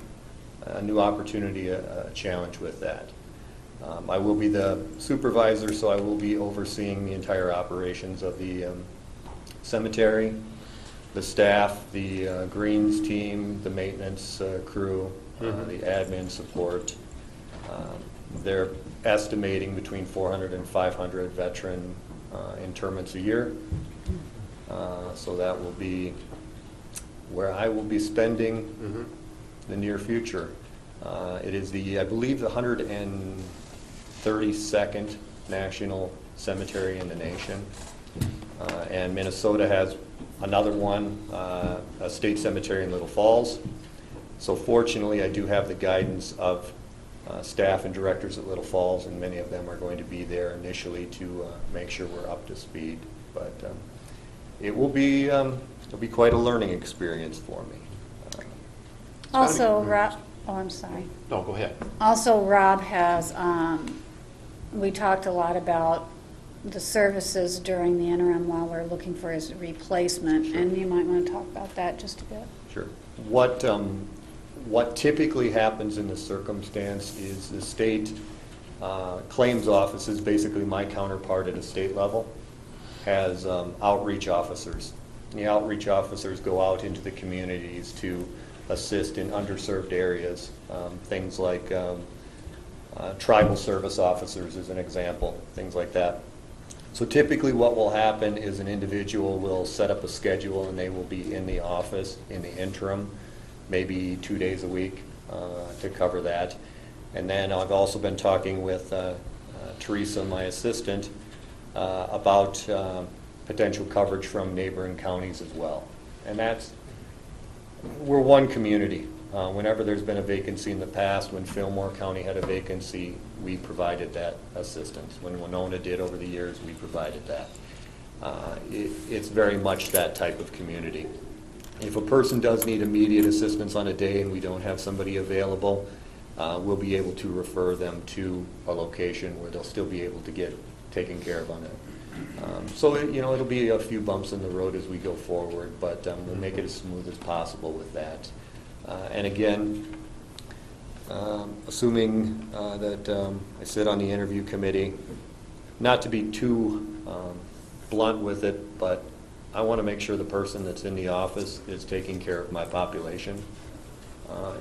a new opportunity, a challenge with that. I will be the supervisor, so I will be overseeing the entire operations of the cemetery, the staff, the greens team, the maintenance crew, the admin support. They're estimating between 400 and 500 veteran interments a year. So that will be where I will be spending the near future. It is I believe, the 132nd National Cemetery in the nation. And Minnesota has another one, a state cemetery in Little Falls. So fortunately, I do have the guidance of staff and directors at Little Falls, and many of them are going to be there initially to make sure we're up to speed. But it will be it'll be quite a learning experience for me. Also, Rob, oh, I'm sorry. No, go ahead. Also, Rob has, we talked a lot about the services during the interim while we're looking for his replacement, and you might want to talk about that just a bit. Sure. What typically happens in this circumstance is the state claims office is basically my counterpart at a state level, has outreach officers. And the outreach officers go out into the communities to assist in underserved areas, things like tribal service officers as an example, things like that. So typically what will happen is an individual will set up a schedule and they will be in the office in the interim, maybe 2 days a week to cover that. And then I've also been talking with Teresa, my assistant, about potential coverage from neighboring counties as well. And we're one community. Whenever there's been a vacancy in the past, when Fillmore County had a vacancy, we provided that assistance. When Winona did over the years, we provided that. It's very much that type of community. If a person does need immediate assistance on a day and we don't have somebody available, we'll be able to refer them to a location where they'll still be able to get taken care of on it. So it'll be a few bumps in the road as we go forward, but we'll make it as smooth as possible with that. And again, assuming that I sit on the interview committee, not to be too blunt with it, but I want to make sure the person that's in the office is taking care of my population,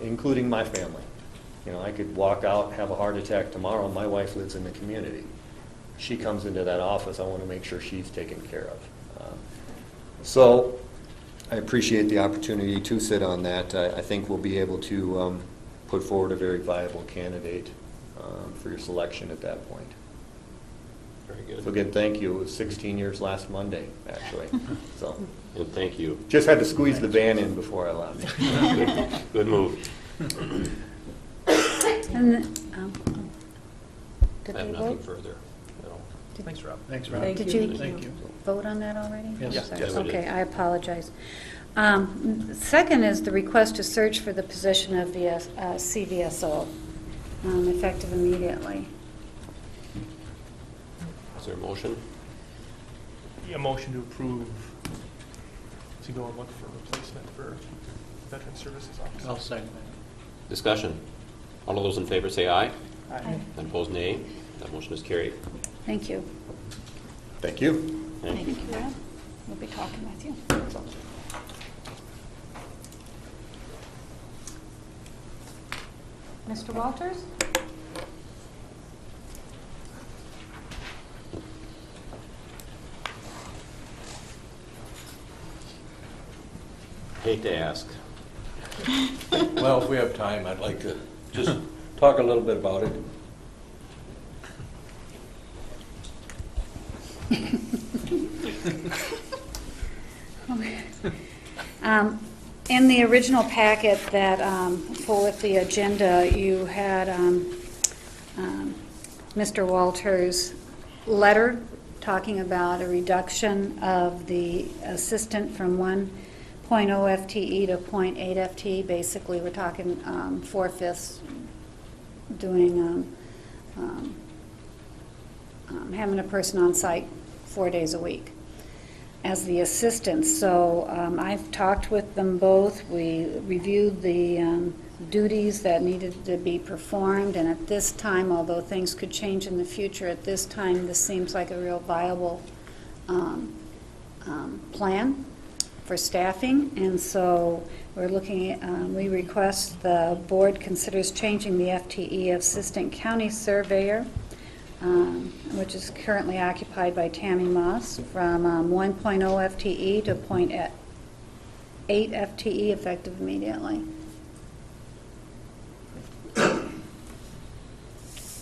including my family. I could walk out, have a heart attack tomorrow. My wife lives in the community. She comes into that office, I want to make sure she's taken care of. So I appreciate the opportunity to sit on that. I think we'll be able to put forward a very viable candidate for your selection at that point. Very good. So again, thank you. It was 16 years last Monday, actually. So And thank you. just had to squeeze the van in before I left. Good move. And, did I have they nothing vote? further. No. Thanks, Rob. Thanks, Rob. Thank Did you. you Thank you. vote on that already? Yes. I'm Yes, sorry. yes, we did. Okay, I apologize. Second is the request to search for the position of the CVSO, effective immediately. Is there a motion? A motion to approve to go and look for replacement for Veteran Services Officer. I'll second Discussion. All of those in favor say aye. Aye. And opposed, nay. That motion is carried. Thank you. Thank you. Thank you, Rob. We'll be talking with you. Mr. Walters? Hate to ask. Well, if we have time, I'd like to just talk a little bit about it. In the original packet that, for with the agenda, you had Mr. Walters' letter talking about a reduction of the assistant from 1.0 FTE to 0.8 FTE. Basically, we're talking 4/5 doing, having a person on site 4 days a week as the assistant. So I've talked with them both. We reviewed the duties that needed to be performed, and at this time, although things could change in the future, at this time this seems like a real viable plan for staffing. And so we're looking at, we request the board considers changing the FTE of assistant county surveyor, which is currently occupied by Tammy Moss, from 1.0 FTE to 0.8 FTE effective immediately.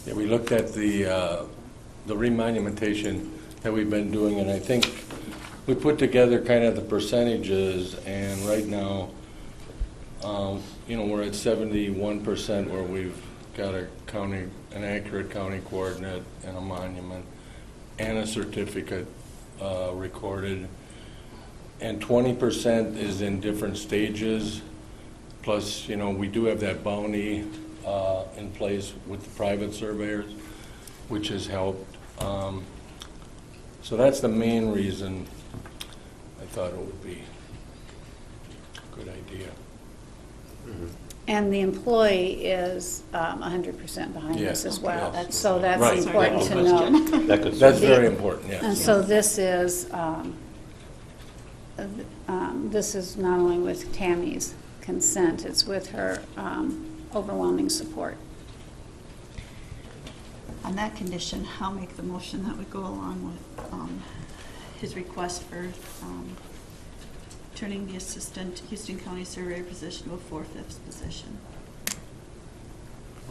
Yeah, we looked at the remonumentation that we've been doing, and I think we put together kind of the percentages, and right now, we're at 71% where we've got an accurate county coordinate and a monument and a certificate recorded, and 20% is in different stages. Plus, we do have that bounty in place with the private surveyors, which has helped. So that's the main reason I thought it would be a good idea. Mm-hmm. And the employee is 100% behind Yes. this as well. Yes. So that's Right. important to know. That's very important, yes. And so this is not only with Tammy's consent, it's with her overwhelming support. On that condition, I'll make the motion that would go along with his request for turning the assistant Houston County Surveyor position to a 4/5 position.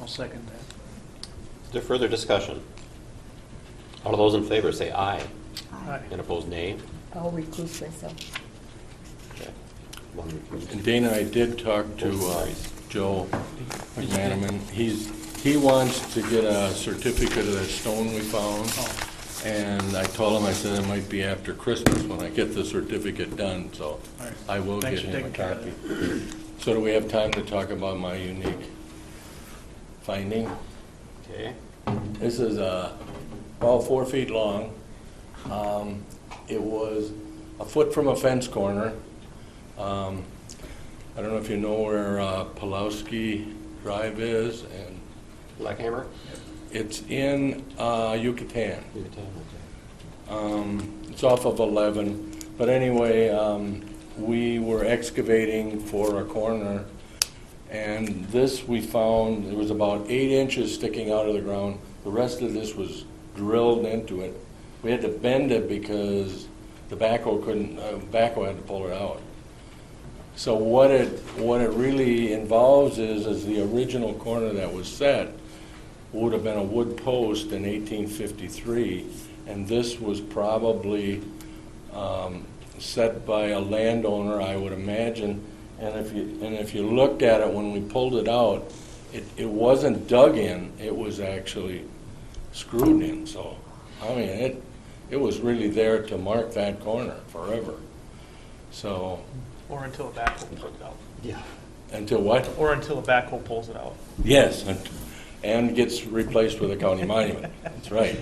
I'll second that. Is there further discussion? All of those in favor say aye. Aye. And opposed, nay. I'll recuse myself. Okay. One recused. And Dana, I did talk to Both parties. Joe McManaman. He wants to get a certificate of that stone we found. And I told him, I said it might be after Christmas when I get the certificate done, so All right. I will get Thanks for him a taking care of copy. So do we have time to talk about my unique finding? Okay. This is about 4 feet long. It was a foot from a fence corner. I don't know if you know where Pulowski Drive is, and Blackhammer? it's in Yucatan. Yucatan, It's off of 11. But anyway, we were excavating for a corner, and this we found, it was about 8 inches sticking out of the ground. The rest of this was drilled into it. We had to bend it because the backhoe had to pull it out. So what it really involves is the original corner that was set would have been a wood post in 1853, and this was probably set by a landowner, I would imagine. And if you looked at it when we pulled it out, it wasn't dug in; it was actually screwed in. So, I mean, it was really there to mark that corner forever. So. Or until a backhoe pulls it out. Yeah. Until what? Or until a backhoe pulls it out. Yes, and gets replaced with a county monument. That's right.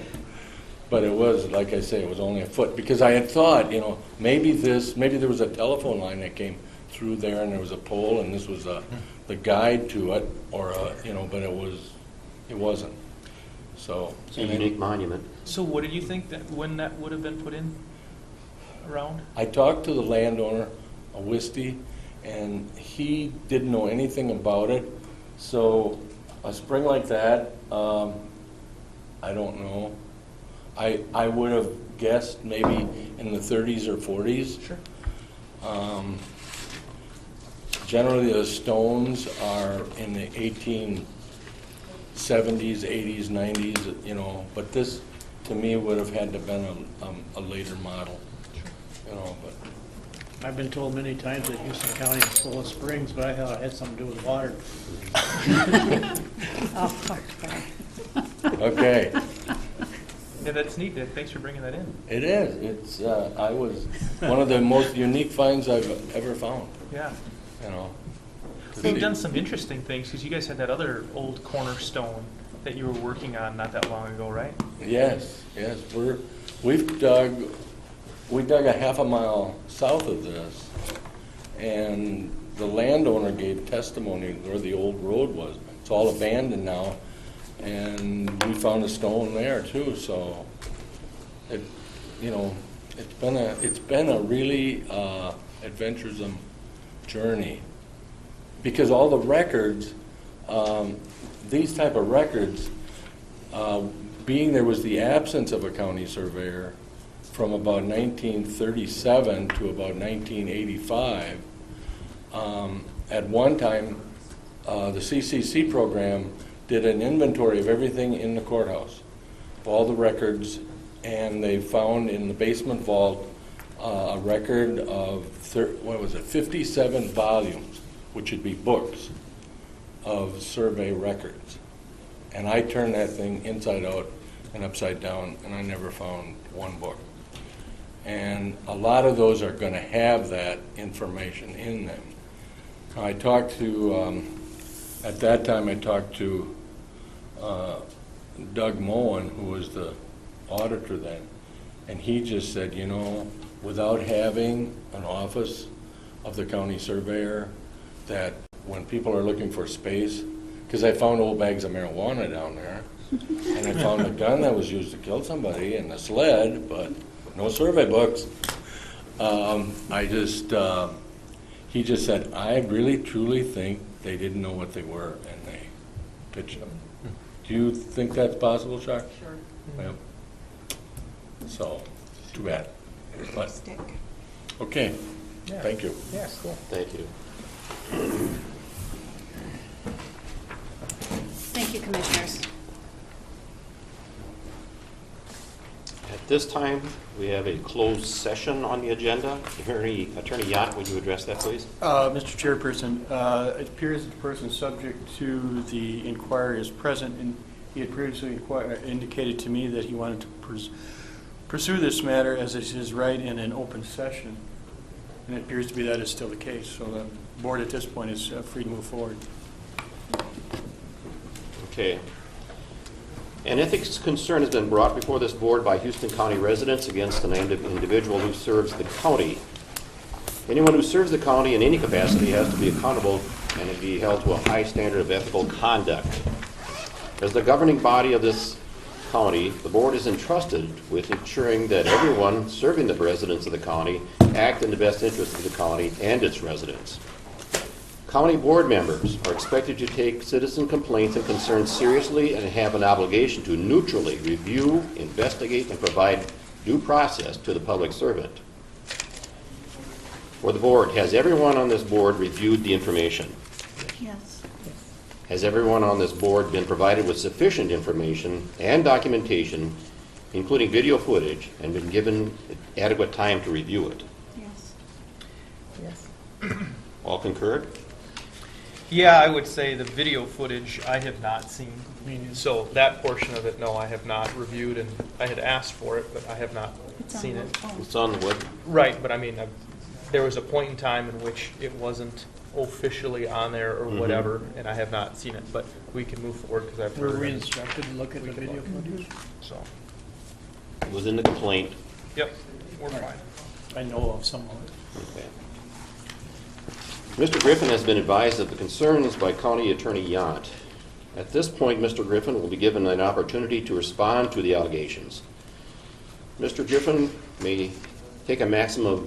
But it was, like I say, it was only a foot, because I had thought, maybe there was a telephone line that came through there, and there was a pole, and this was the guide to it, or but it wasn't. So. It's a unique monument. So what did you think that when that would have been put in around? I talked to the landowner, a Wisty, and he didn't know anything about it. So a spring like that, I don't know. I would have guessed maybe in the 30s or 40s. Sure. Generally, the stones are in the 1870s, 80s, 90s, but this, to me, would have had to have been a later model, but. I've been told many times that Houston County is full of springs, but I thought it had something to do with water. Okay. Yeah, that's neat, Dick. Thanks for bringing that in. It is. It's, I was, one of the most unique finds I've ever found, Yeah. you know. So you've done some interesting things, because you guys had that other old cornerstone that you were working on not that long ago, right? Yes, yes. We dug a half a mile south of this, and the landowner gave testimony where the old road was. It's all abandoned now, and we found a stone there too. So, it, you know, it's been a really adventuresome journey, because all the records, these type of records, being there was the absence of a county surveyor from about 1937 to about 1985. At one time, the CCC program did an inventory of everything in the courthouse, all the records, and they found in the basement vault a record of 57 volumes, which would be books of survey records. And I turned that thing inside out and upside down, and I never found one book. And a lot of those are going to have that information in them. I talked to, at that time I talked to Doug Moen, who was the auditor then, and he just said, you know, without having an office of the county surveyor, that when people are looking for space, because I found old bags of marijuana down there, and I found a gun that was used to kill somebody and a sled, but no survey books. He just said, I really truly think they didn't know what they were and they pitched them. Do you think that's possible, Chuck? Sure. Yep. So, too bad. But, Stick. okay, Yeah. thank you. Yeah, cool. Thank you. Thank you, Commissioners. At this time, we have a closed session on the agenda. Attorney Yant, would you address that, please? Mr. Chairperson, it appears that the person subject to the inquiry is present, and he had previously indicated to me that he wanted to pursue this matter as is his right in an open session. And it appears to be that is still the case, so the board at this point is free to move forward. Okay. An ethics concern has been brought before this board by Houston County residents against an individual who serves the county. Anyone who serves the county in any capacity has to be accountable and to be held to a high standard of ethical conduct. As the governing body of this county, the board is entrusted with ensuring that everyone serving the residents of the county act in the best interest of the county and its residents. County board members are expected to take citizen complaints and concerns seriously and have an obligation to neutrally review, investigate, and provide due process to the public servant. For the board, has everyone on this board reviewed the information? Yes. Has everyone on this board been provided with sufficient information and documentation, including video footage, and been given adequate time to review it? Yes. Yes. All concurred? Yeah, I would say the video footage I have not seen. So that portion of it, no, I have not reviewed, and I had asked for it, but I have not seen it. It's on the web. Right, but I mean, there was a point in time in which it wasn't officially on there or whatever, and I have not seen it, but we can move forward because I've heard. Were we instructed to look at the video footage? So, It was in the complaint. yep, we're fine. I know of some of it. Okay. Mr. Griffin has been advised of the concerns by County Attorney Yant. At this point, Mr. Griffin will be given an opportunity to respond to the allegations. Mr. Griffin may take a maximum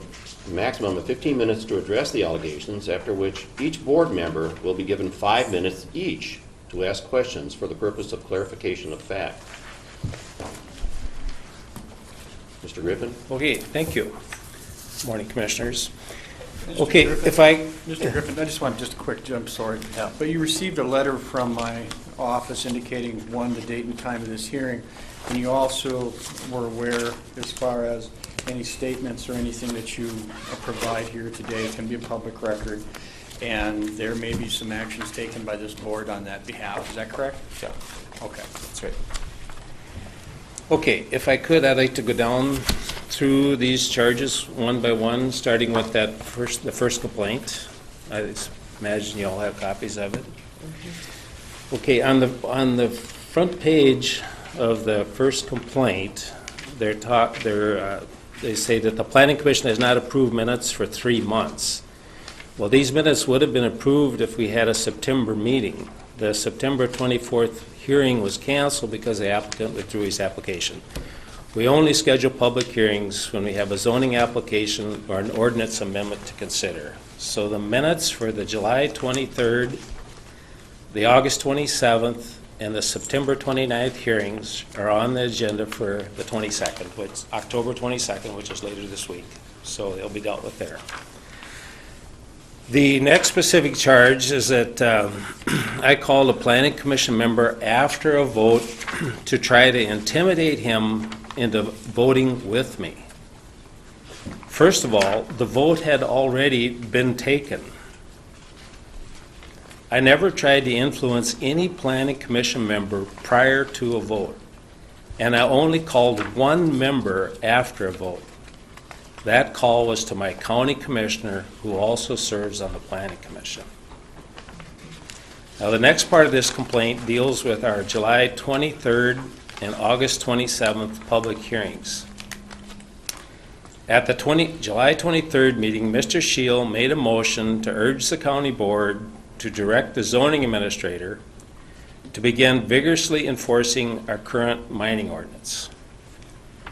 of 15 minutes to address the allegations, after which each board member will be given 5 minutes each to ask questions for the purpose of clarification of fact. Mr. Griffin? Okay, thank you. Morning, Commissioners. Mr. Okay, Griffin, if I... Mr. Griffin, I just want just a quick jump, sorry. But you received a letter from my office indicating, one, the date and time of this hearing, And you also were aware, as far as any statements or anything that you provide here today can be a public record, and there may be some actions taken by this board on that behalf. Is that correct? Yeah, Okay. that's right. Okay, if I could, I'd like to go down through these charges one by one, starting with the first complaint. I imagine you all have copies of it. Okay, on the front page of the first complaint, they say that the Planning Commission has not approved minutes for 3 months. Well, these minutes would have been approved if we had a September meeting. The September 24th hearing was canceled because the applicant withdrew his application. We only schedule public hearings when we have a zoning application or an ordinance amendment to consider. So the minutes for the July 23rd, the August 27th, and the September 29th hearings are on the agenda for the 22nd, which October 22nd, which is later this week. So they'll be dealt with there. The next specific charge is that I called a Planning Commission member after a vote to try to intimidate him into voting with me. First of all, the vote had already been taken. I never tried to influence any Planning Commission member prior to a vote, and I only called one member after a vote. That call was to my county commissioner, who also serves on the Planning Commission. Now, the next part of this complaint deals with our July 23rd and August 27th public hearings. At the July 23rd meeting, Mr. Shield made a motion to urge the county board to direct the zoning administrator to begin vigorously enforcing our current mining ordinance.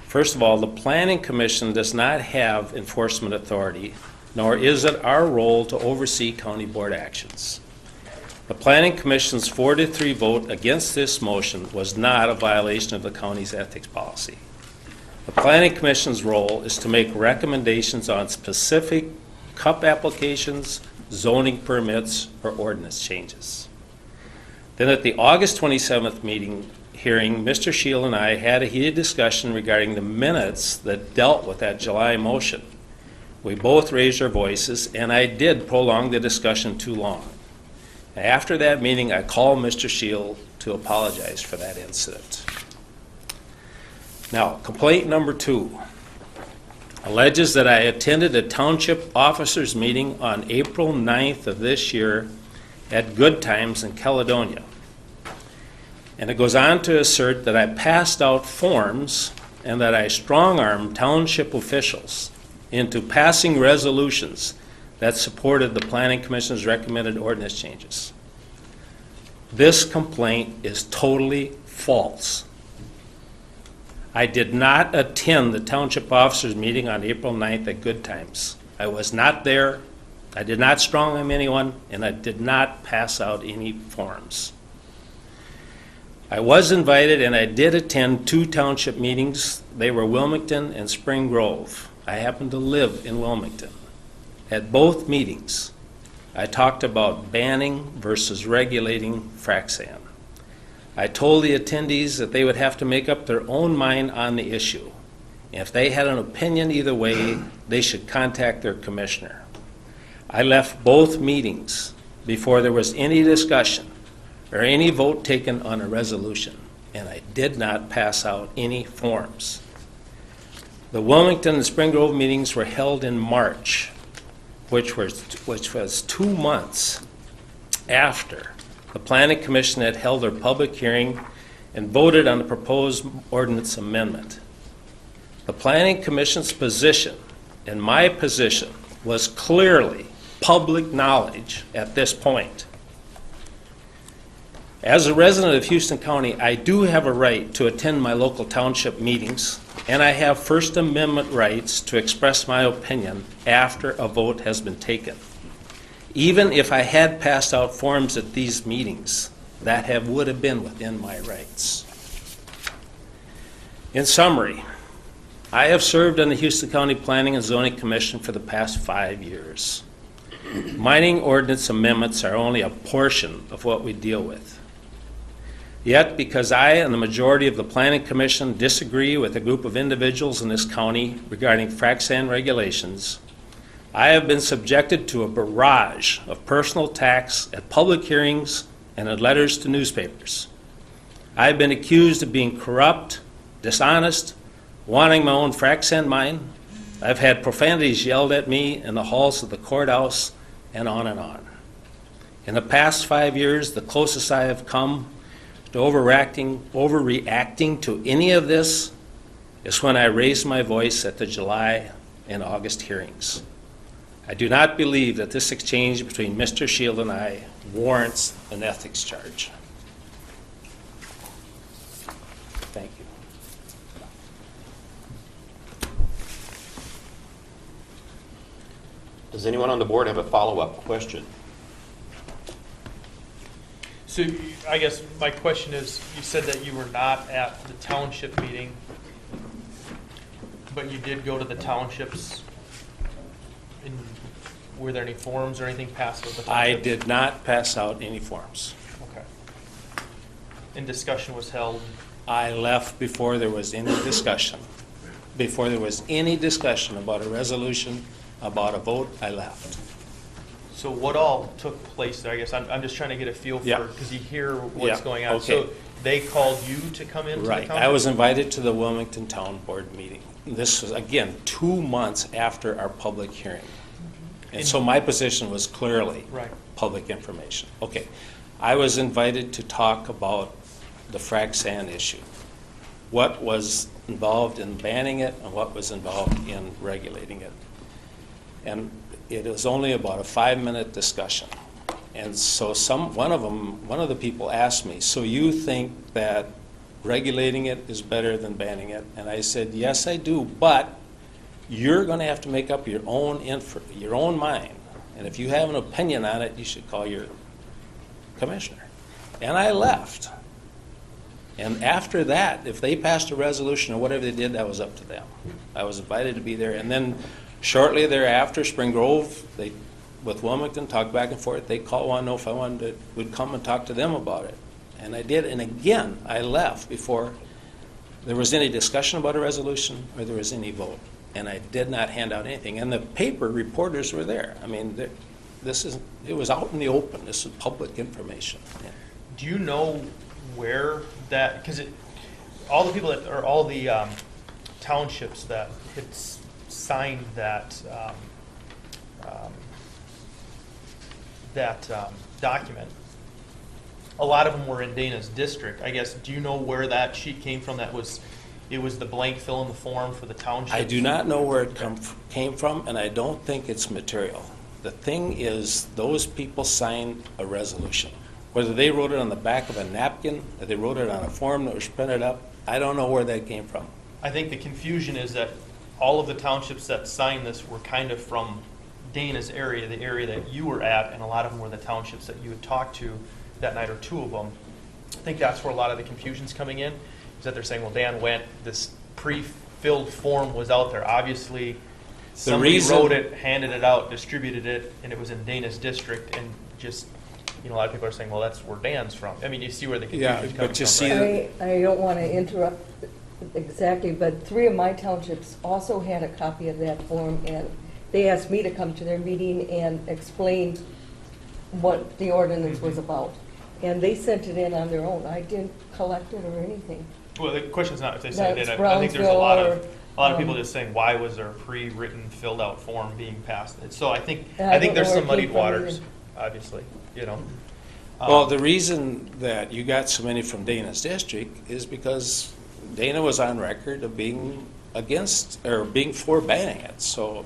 First of all, the Planning Commission does not have enforcement authority, nor is it our role to oversee county board actions. The Planning Commission's 4-3 vote against this motion was not a violation of the county's ethics policy. The Planning Commission's role is to make recommendations on specific CUP applications, zoning permits, or ordinance changes. Then at the August 27th hearing, Mr. Shield and I had a heated discussion regarding the minutes that dealt with that July motion. We both raised our voices, and I did prolong the discussion too long. After that meeting, I called Mr. Shield to apologize for that incident. Now, complaint number 2 alleges that I attended a township officers meeting on April 9th of this year at Good Times in Caledonia. And it goes on to assert that I passed out forms and that I strong-armed township officials into passing resolutions that supported the Planning Commission's recommended ordinance changes. This complaint is totally false. I did not attend the township officers meeting on April 9th at Good Times. I was not there, I did not strong-arm anyone, and I did not pass out any forms. I was invited and I did attend 2 township meetings. They were Wilmington and Spring Grove. I happen to live in Wilmington. At both meetings, I talked about banning versus regulating frac sand. I told the attendees that they would have to make up their own mind on the issue. If they had an opinion either way, they should contact their commissioner. I left both meetings before there was any discussion or any vote taken on a resolution, and I did not pass out any forms. The Wilmington and Spring Grove meetings were held in March, which was 2 months after the Planning Commission had held their public hearing and voted on the proposed ordinance amendment. The Planning Commission's position and my position was clearly public knowledge at this point. As a resident of Houston County, I do have a right to attend my local township meetings, and I have First Amendment rights to express my opinion after a vote has been taken. Even if I had passed out forms at these meetings, that would have been within my rights. In summary, I have served on the Houston County Planning and Zoning Commission for the past 5 years. Mining ordinance amendments are only a portion of what we deal with. Yet, because I and the majority of the Planning Commission disagree with a group of individuals in this county regarding frac sand regulations, I have been subjected to a barrage of personal attacks at public hearings and in letters to newspapers. I have been accused of being corrupt, dishonest, wanting my own frac sand mine. I've had profanities yelled at me in the halls of the courthouse, and on and on. In the past 5 years, the closest I have come to overreacting to any of this is when I raised my voice at the July and August hearings. I do not believe that this exchange between Mr. Shield and I warrants an ethics charge. Thank you. Does anyone on the board have a follow-up question? So I guess my question is, you said that you were not at the township meeting, but you did go to the townships. Were there any forms or anything passed with the I townships? did not pass out any forms. Okay. And discussion was held? I left before there was any discussion. Before there was any discussion about a resolution, about a vote, I left. So what all took place there? I guess I'm just trying to get a feel Yeah. for, because you hear what's Yeah, going on. okay. So they called you to come into the Right. township? I was invited to the Wilmington Town Board meeting. This was, again, 2 months after our public hearing. And so my position was clearly Right. public information. Okay. I was invited to talk about the frac sand issue. What was involved in banning it and what was involved in regulating it. And it was only about a 5-minute discussion. And so one of the people asked me, so you think that regulating it is better than banning it? And I said, yes, I do, but you're going to have to make up your own mind. And if you have an opinion on it, you should call your commissioner. And I left. And after that, if they passed a resolution or whatever they did, that was up to them. I was invited to be there. And then shortly thereafter, Spring Grove, with Wilmington, talked back and forth. They wanted to know if I would come and talk to them about it. And I did. And again, I left before there was any discussion about a resolution or there was any vote. And I did not hand out anything. And the paper reporters were there. I mean, it was out in the open. This is public information. Yeah. Do you know where that, because all the people that, or all the townships that had signed that document, a lot of them were in Dana's district. I guess, do you know where that sheet came from? It was the blank fill in the form for the township? I do not know where it came from, and I don't think it's material. The thing is, those people signed a resolution. Whether they wrote it on the back of a napkin, or they wrote it on a form that was printed up, I don't know where that came from. I think the confusion is that all of the townships that signed this were kind of from Dana's area, the area that you were at, and a lot of them were the townships that you had talked to that night, or 2 of them. I think that's where a lot of the confusion's coming in, is that they're saying, well, Dan went, this pre-filled form was out there. Obviously, somebody wrote it, handed it out, distributed it, and it was in Dana's district, and just, a lot of people are saying, well, that's where Dan's from. I mean, you see where the confusion's coming from, right? I don't want to interrupt exactly, but 3 of my townships also had a copy of that form, and they asked me to come to their meeting and explain what the ordinance was about. And they sent it in on their own. I didn't collect it or anything. Well, the question's not if they sent it in. That's I think there's a Brownsville lot of people just saying, why was there a pre-written, filled-out form being passed? So I think I don't there's know some where it muddied came from waters, either. obviously, Well, the reason that you got so many from Dana's district is because Dana was on record of being against, or being for banning it. So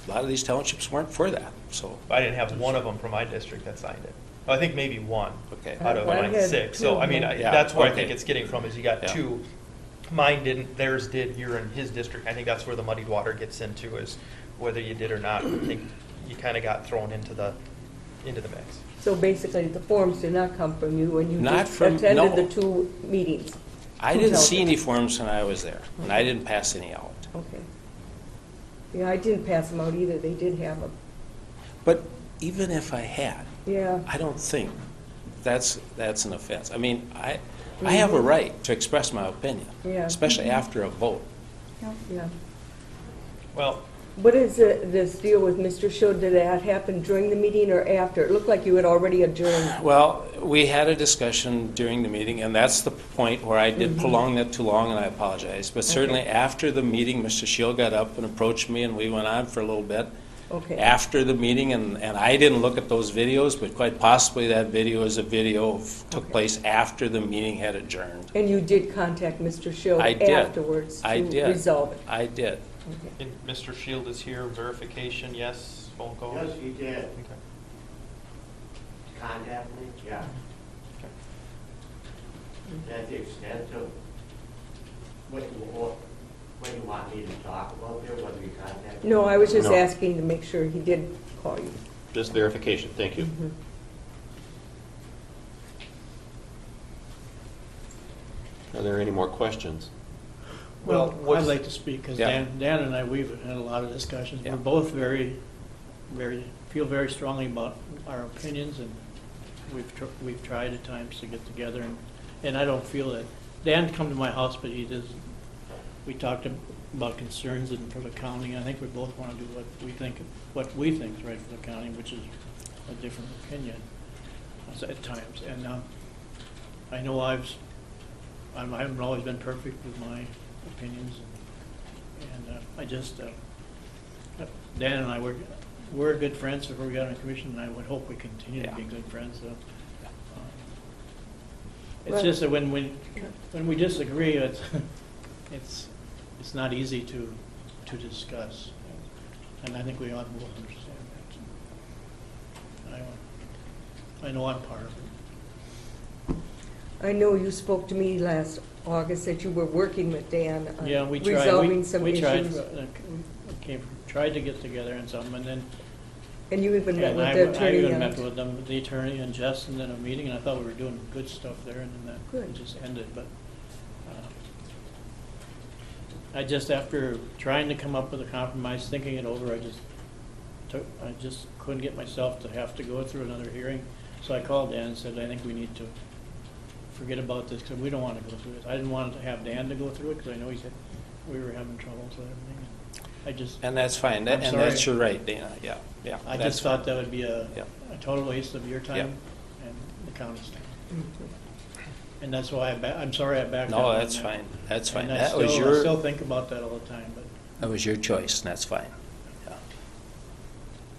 a lot of these townships weren't for that. So I didn't have one of them from my district that signed it. I think maybe one okay. out of I had 6. 2 So, of I mean, them. Yeah, that's where I okay. think it's getting from, is you got Yeah. 2. Mine didn't, theirs did, you're in his district. I think that's where the muddied water gets into, is whether you did or not. I think you kind of got thrown into the mix. So basically, the forms did not come from you, and you Not just from- attended no. the 2 meetings. I Who didn't tells see it? any forms when I was there, and I didn't pass any out. Okay. Yeah, I didn't pass them out either. They did have them. But even if I had, Yeah. I don't think that's an offense. I mean, I have a right to express my opinion, Yeah. especially after a vote. Yeah. Well, What is this deal with Mr. Shield? Did that happen during the meeting or after? It looked like you had already adjourned. Well, we had a discussion during the meeting, and that's the point where I did prolong that too long, and I apologize. But certainly after the meeting, Mr. Shield got up and approached me, and we went on for a little bit. Okay. After the meeting, and I didn't look at those videos, but quite possibly that video is a video took place after the meeting had adjourned. And you did contact Mr. Shield I did. afterwards I to did. resolve it? I did. and Mr. Shield is here, verification, yes, phone call? Yes, he did. Okay. Contact me, yeah. That's the extent of what you want me to talk about there, whether you contact me. No, I was just No. asking to make sure he did call you. Just verification, thank you. Are there any more questions? Well, what's- I'd like to speak, because Yeah. Dan and I, we've had a lot of discussions. Yeah. We're both feel very strongly about our opinions, and we've tried at times to get together, and I don't feel that, Dan come to my house, but he doesn't, we talked about concerns and for the county, and I think we both want to do what we think is right for the county, which is a different opinion at times. And I know I haven't always been perfect with my opinions, and I just, Dan and I, we're good friends before we got on the commission, and I would hope we continue to be good friends. So, it's just that when we disagree, it's not easy to discuss, and I think we ought to both understand that. I know I'm part of it. I know you spoke to me last August that you were working with Dan on Yeah, we tried. resolving some we tried. issues. Tried to get together and something, and then. And you even met And with I the attorney. I even on met it. with them, the attorney and Justin in a meeting, and I thought we were doing good stuff there, and then that Good. just ended. But I just, after trying to come up with a compromise, thinking it over, I just couldn't get myself to have to go through another hearing. So I called Dan and said, I think we need to forget about this, because we don't want to go through this. I didn't want to have Dan to go through it, because I know he said we were having troubles with everything. And that's fine, I'm and that's sorry. your right, Dana, yeah. I that's just thought fine. that would be a Yep. total waste of your time Yep. and the county's time. And that's why I'm sorry I backed out. No, on that's that. fine, that's fine. And I That was still think about that all the time, but. That was your choice, and that's fine. Yeah.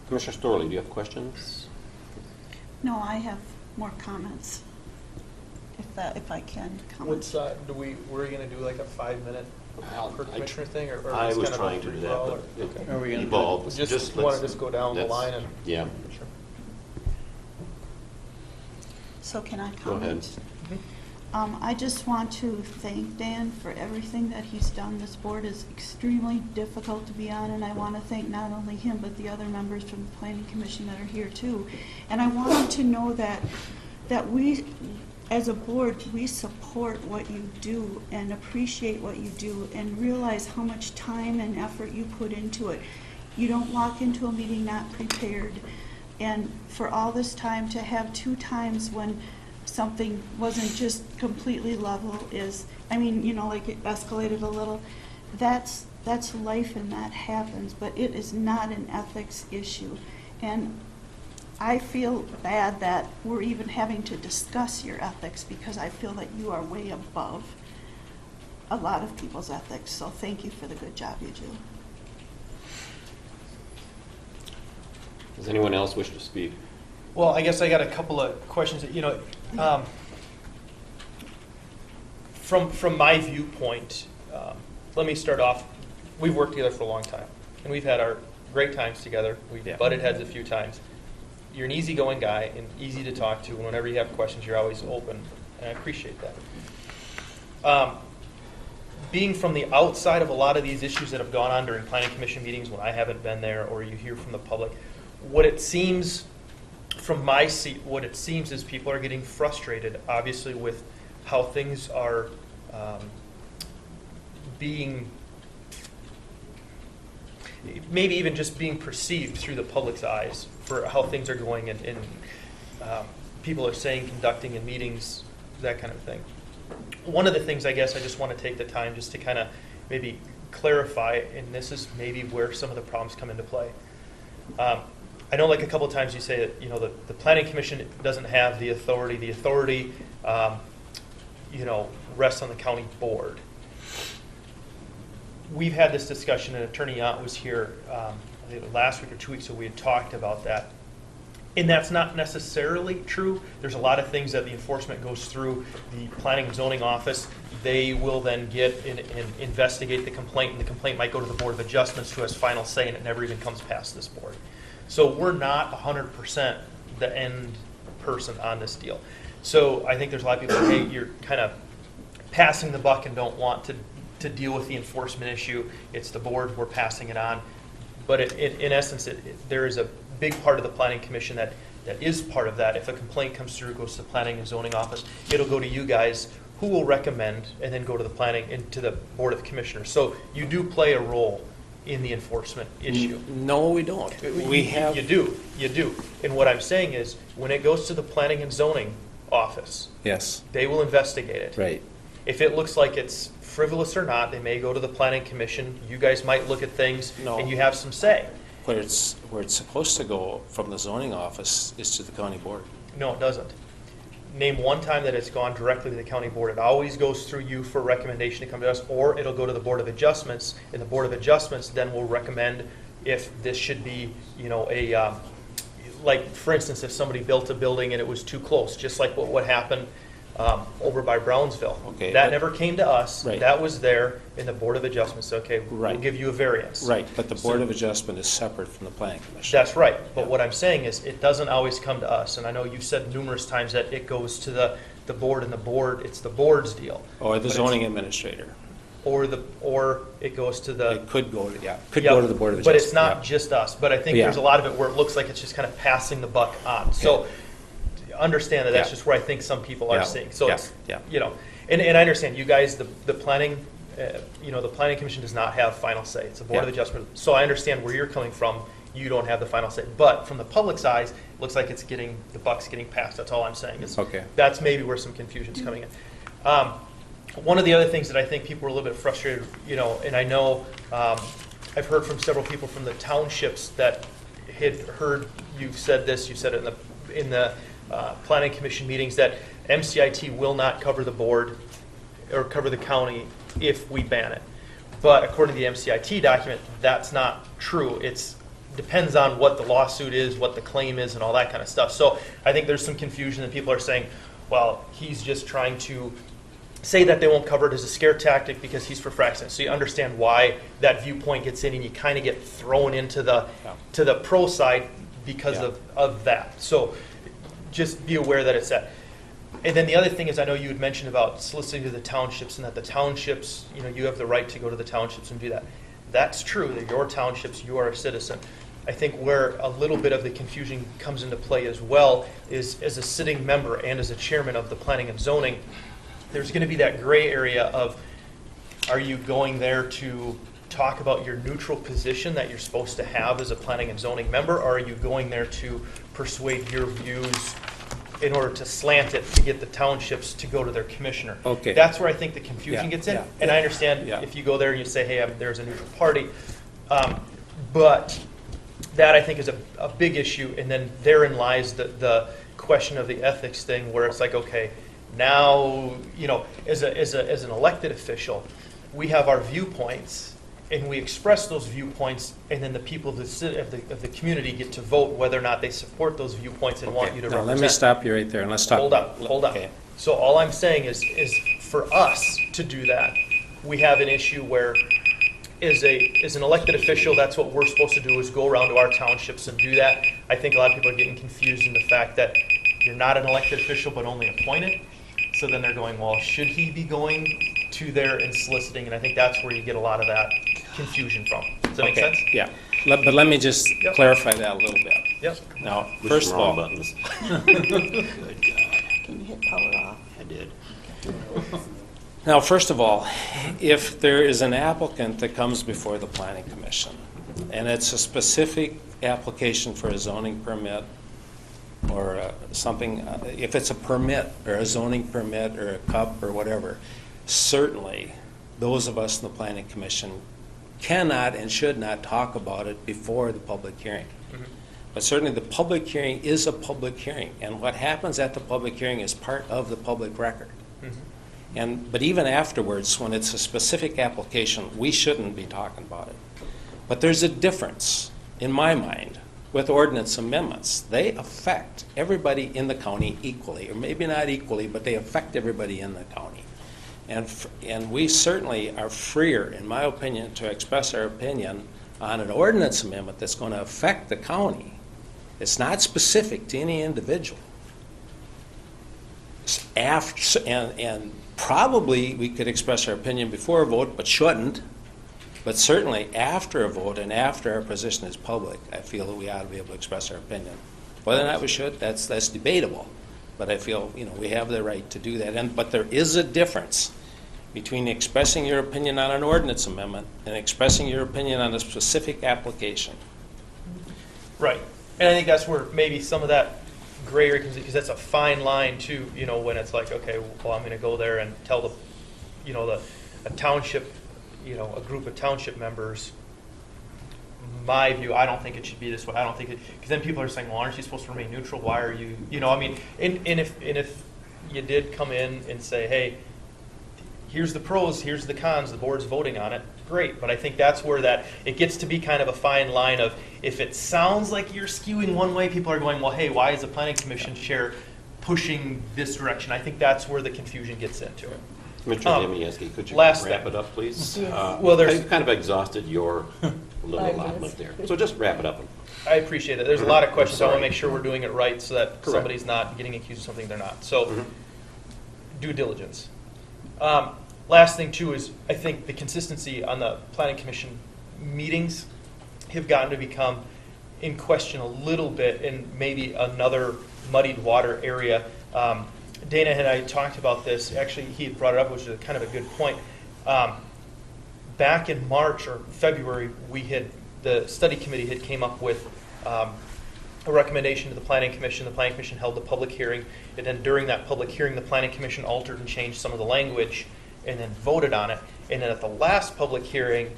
Commissioner Storley, do you have questions? No, I have more comments, if I can comment. What's, we're gonna do like a 5-minute per commissioner thing, or? I just was kind of a trying to do that, free-for-all, but or- it okay. Are we gonna do it? evolved. Just want to just go down the let's- line and. Yeah, Sure. So can I go ahead. comment? I just want to thank Dan for everything that he's done. This board is extremely difficult to be on, and I want to thank not only him, but the other members from the Planning Commission that are here too. And I want him to know that we, as a board, we support what you do and appreciate what you do and realize how much time and effort you put into it. You don't walk into a meeting not prepared. And for all this time to have 2 times when something wasn't just completely level like it escalated a little, that's life and that happens, but it is not an ethics issue. And I feel bad that we're even having to discuss your ethics, because I feel that you are way above a lot of people's ethics. So thank you for the good job you do. Does anyone else wish to speak? Well, I guess I got a couple of questions that, from my viewpoint, let me start off. We've worked together for a long time, and we've had our great times together. We've butted heads a few times. You're an easygoing guy and easy to talk to, and whenever you have questions, you're always open, and I appreciate that. Being from the outside of a lot of these issues that have gone on during Planning Commission meetings when I haven't been there, or you hear from the public, what it seems from my seat, what it seems is people are getting frustrated, obviously, with how things are being, maybe even just being perceived through the public's eyes for how things are going, and people are saying conducting in meetings, that kind of thing. One of the things I guess I just want to take the time just to kind of maybe clarify, and this is maybe where some of the problems come into play. I know like a couple of times you say that, you know, the Planning Commission doesn't have the authority. The authority, you know, rests on the county board. We've had this discussion, and Attorney Yant was here I think last week or 2 weeks ago. We had talked about that. And that's not necessarily true. There's a lot of things that the enforcement goes through the Planning and Zoning Office. They will then get and investigate the complaint, and the complaint might go to the Board of Adjustments, who has final say, and it never even comes past this board. So we're not 100% the end person on this deal. So I think there's a lot of people say, hey, you're kind of passing the buck and don't want to deal with the enforcement issue. It's the board, we're passing it on. But in essence, there is a big part of the Planning Commission that is part of that. If a complaint comes through, goes to the Planning and Zoning Office, it'll go to you guys, who will recommend, and then go to the Planning and to the Board of Commissioners. So you do play a role in the enforcement issue. No, we don't. You do. And what I'm saying is, when it goes to the Planning and Zoning Office, Yes, they will investigate it. right. If it looks like it's frivolous or not, they may go to the Planning Commission. You guys might look at things, No. and you have some say. Where it's supposed to go from the zoning office is to the county board. No, it doesn't. Name one time that it's gone directly to the county board. It always goes through you for recommendation to come to us, or it'll go to the Board of Adjustments, and the Board of Adjustments then will recommend if this should be, you know, like, for instance, if somebody built a building and it was too close, just like what happened over by Brownsville. Okay, that but- never came to us. Right. That was there, and the Board of Adjustments said, okay, we'll Right. give you a variance. Right, but the Board So- of Adjustment is separate from the planning commission. That's right, but what I'm saying is, it doesn't always come to us, and I know you've said numerous times that it goes to the board, and the board, it's the board's deal. Or the But it's- zoning administrator. Or it goes to the. It could go to, could Yep, go to the Board of Adjustment. But it's not yeah. just us, but I think Yeah. there's a lot of it where it looks like it's just kind of passing the buck on. So, understand that that's Yeah. just where I think some people are Yeah. seeing. So Yeah. it's, Yeah. you know, and I understand, you guys, the planning, you know, the Planning Commission does not have final say. It's a Board of Yeah. Adjustment. So I understand where you're coming from. You don't have the final say. But from the public's eyes, it looks like the buck's getting passed. That's all I'm saying. Okay. That's maybe where some confusion's coming in. One of the other things that I think people are a little bit frustrated, you know, and I know I've heard from several people from the townships that had heard you've said this, you said it in the Planning Commission meetings, that MCIT will not cover the board or cover the county if we ban it. But according to the MCIT document, that's not true. It depends on what the lawsuit is, what the claim is, and all that kind of stuff. So I think there's some confusion, and people are saying, well, he's just trying to say that they won't cover it as a scare tactic because he's for fracking. So you understand why that viewpoint gets in, and you kind of get thrown into the pro side because of that. So just be aware that it's that. And then the other thing is, I know you had mentioned about soliciting to the townships, and that the townships, you know, you have the right to go to the townships and do that. That's true. They're your townships. You are a citizen. I think where a little bit of the confusion comes into play as well is, as a sitting member and as a chairman of the Planning and Zoning, there's going to be that gray area of, are you going there to talk about your neutral position that you're supposed to have as a Planning and Zoning member, or are you going there to persuade your views in order to slant it to get the townships to go to their commissioner? Okay. That's where I think the confusion Yeah, gets in. yeah, And I understand if you go there and you say, hey, there's a neutral party. But that, I think, is a big issue. And then therein lies the question of the ethics thing, where it's like, okay, now, you know, as an elected official, we have our viewpoints, and we express those viewpoints, and then the people of the community get to vote whether or not they support those viewpoints and want you to Now, represent. let me stop you right there, and let's talk. Hold on. Okay. So all I'm saying is for us to do that, we have an issue where, as an elected official, that's what we're supposed to do, is go around to our townships and do that. I think a lot of people are getting confused in the fact that you're not an elected official but only appointed. So then they're going, well, should he be going to there and soliciting? And I think that's where you get a lot of that confusion from. Does that make sense? Yeah, but let me just clarify that a little bit. Yep. Now, Push first the of wrong all, buttons. Can you hit power off? I did. Now, first of all, if there is an applicant that comes before the Planning Commission, and it's a specific application for a zoning permit, or something, if it's a permit or a zoning permit or a cup or whatever, certainly those of us in the planning commission cannot and should not talk about it before the public hearing. But certainly the public hearing is a public hearing, and what happens at the public hearing is part of the public record. But even afterwards, when it's a specific application, we shouldn't be talking about it. But there's a difference, in my mind, with ordinance amendments. They affect everybody in the county equally, or maybe not equally, but they affect everybody in the county. And we certainly are freer, in my opinion, to express our opinion on an ordinance amendment that's going to affect the county. It's not specific to any individual. And probably we could express our opinion before a vote, but shouldn't. But certainly after a vote and after our position is public, I feel that we ought to be able to express our opinion. Whether or not we should, that's debatable. But I feel, we have the right to do that. But there is a difference between expressing your opinion on an ordinance amendment and expressing your opinion on a specific application. Right. And I think that's where maybe some of that gray area comes in, because that's a fine line too, when it's like, okay, well, I'm going to go there and tell a township, a group of township members, my view, I don't think it should be this way. I don't think it, because then people are saying, well, aren't you supposed to remain neutral? Why are you, and if you did come in and say, hey, here's the pros, here's the cons, the board's voting on it, great. But I think that's where it gets to be kind of a fine line of, if it sounds like you're skewing one way, people are going, well, hey, why is the planning commission chair pushing this direction? I think that's where the confusion gets into it. Mr. Demieski, could you last wrap thing. it up, please? Well, I've kind of exhausted your little allotment there. So just wrap it up. I appreciate that. There's a lot of questions. I want to make sure we're doing it right so that somebody's not getting accused of something they're not. So, due diligence. Last thing, too, is I think the consistency on the Planning Commission meetings have gotten to become in question a little bit in maybe another muddied water area. Dana and I talked about this. Actually, he had brought it up, which is kind of a good point. Back in March or February, the study committee had came up with a recommendation to the Planning Commission. The Planning Commission held the public hearing, and then during that public hearing, the Planning Commission altered and changed some of the language and then voted on it. And then at the last public hearing,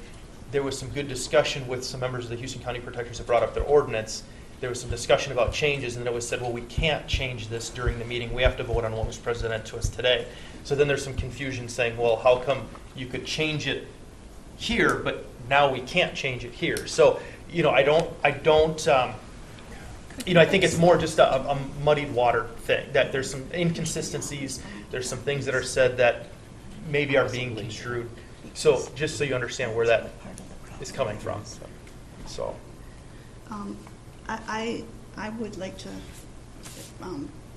there was some good discussion with some members of the Houston County Protectors that brought up their ordinance. There was some discussion about changes, and then it was said, well, we can't change this during the meeting. We have to vote on what was presented to us today. So then there's some confusion saying, well, how come you could change it here, but now we can't change it here? So, I think it's more just a muddied water thing, that there's some inconsistencies, there's some things that are said that maybe are being construed. So just so you understand where that is coming from. So. I would like to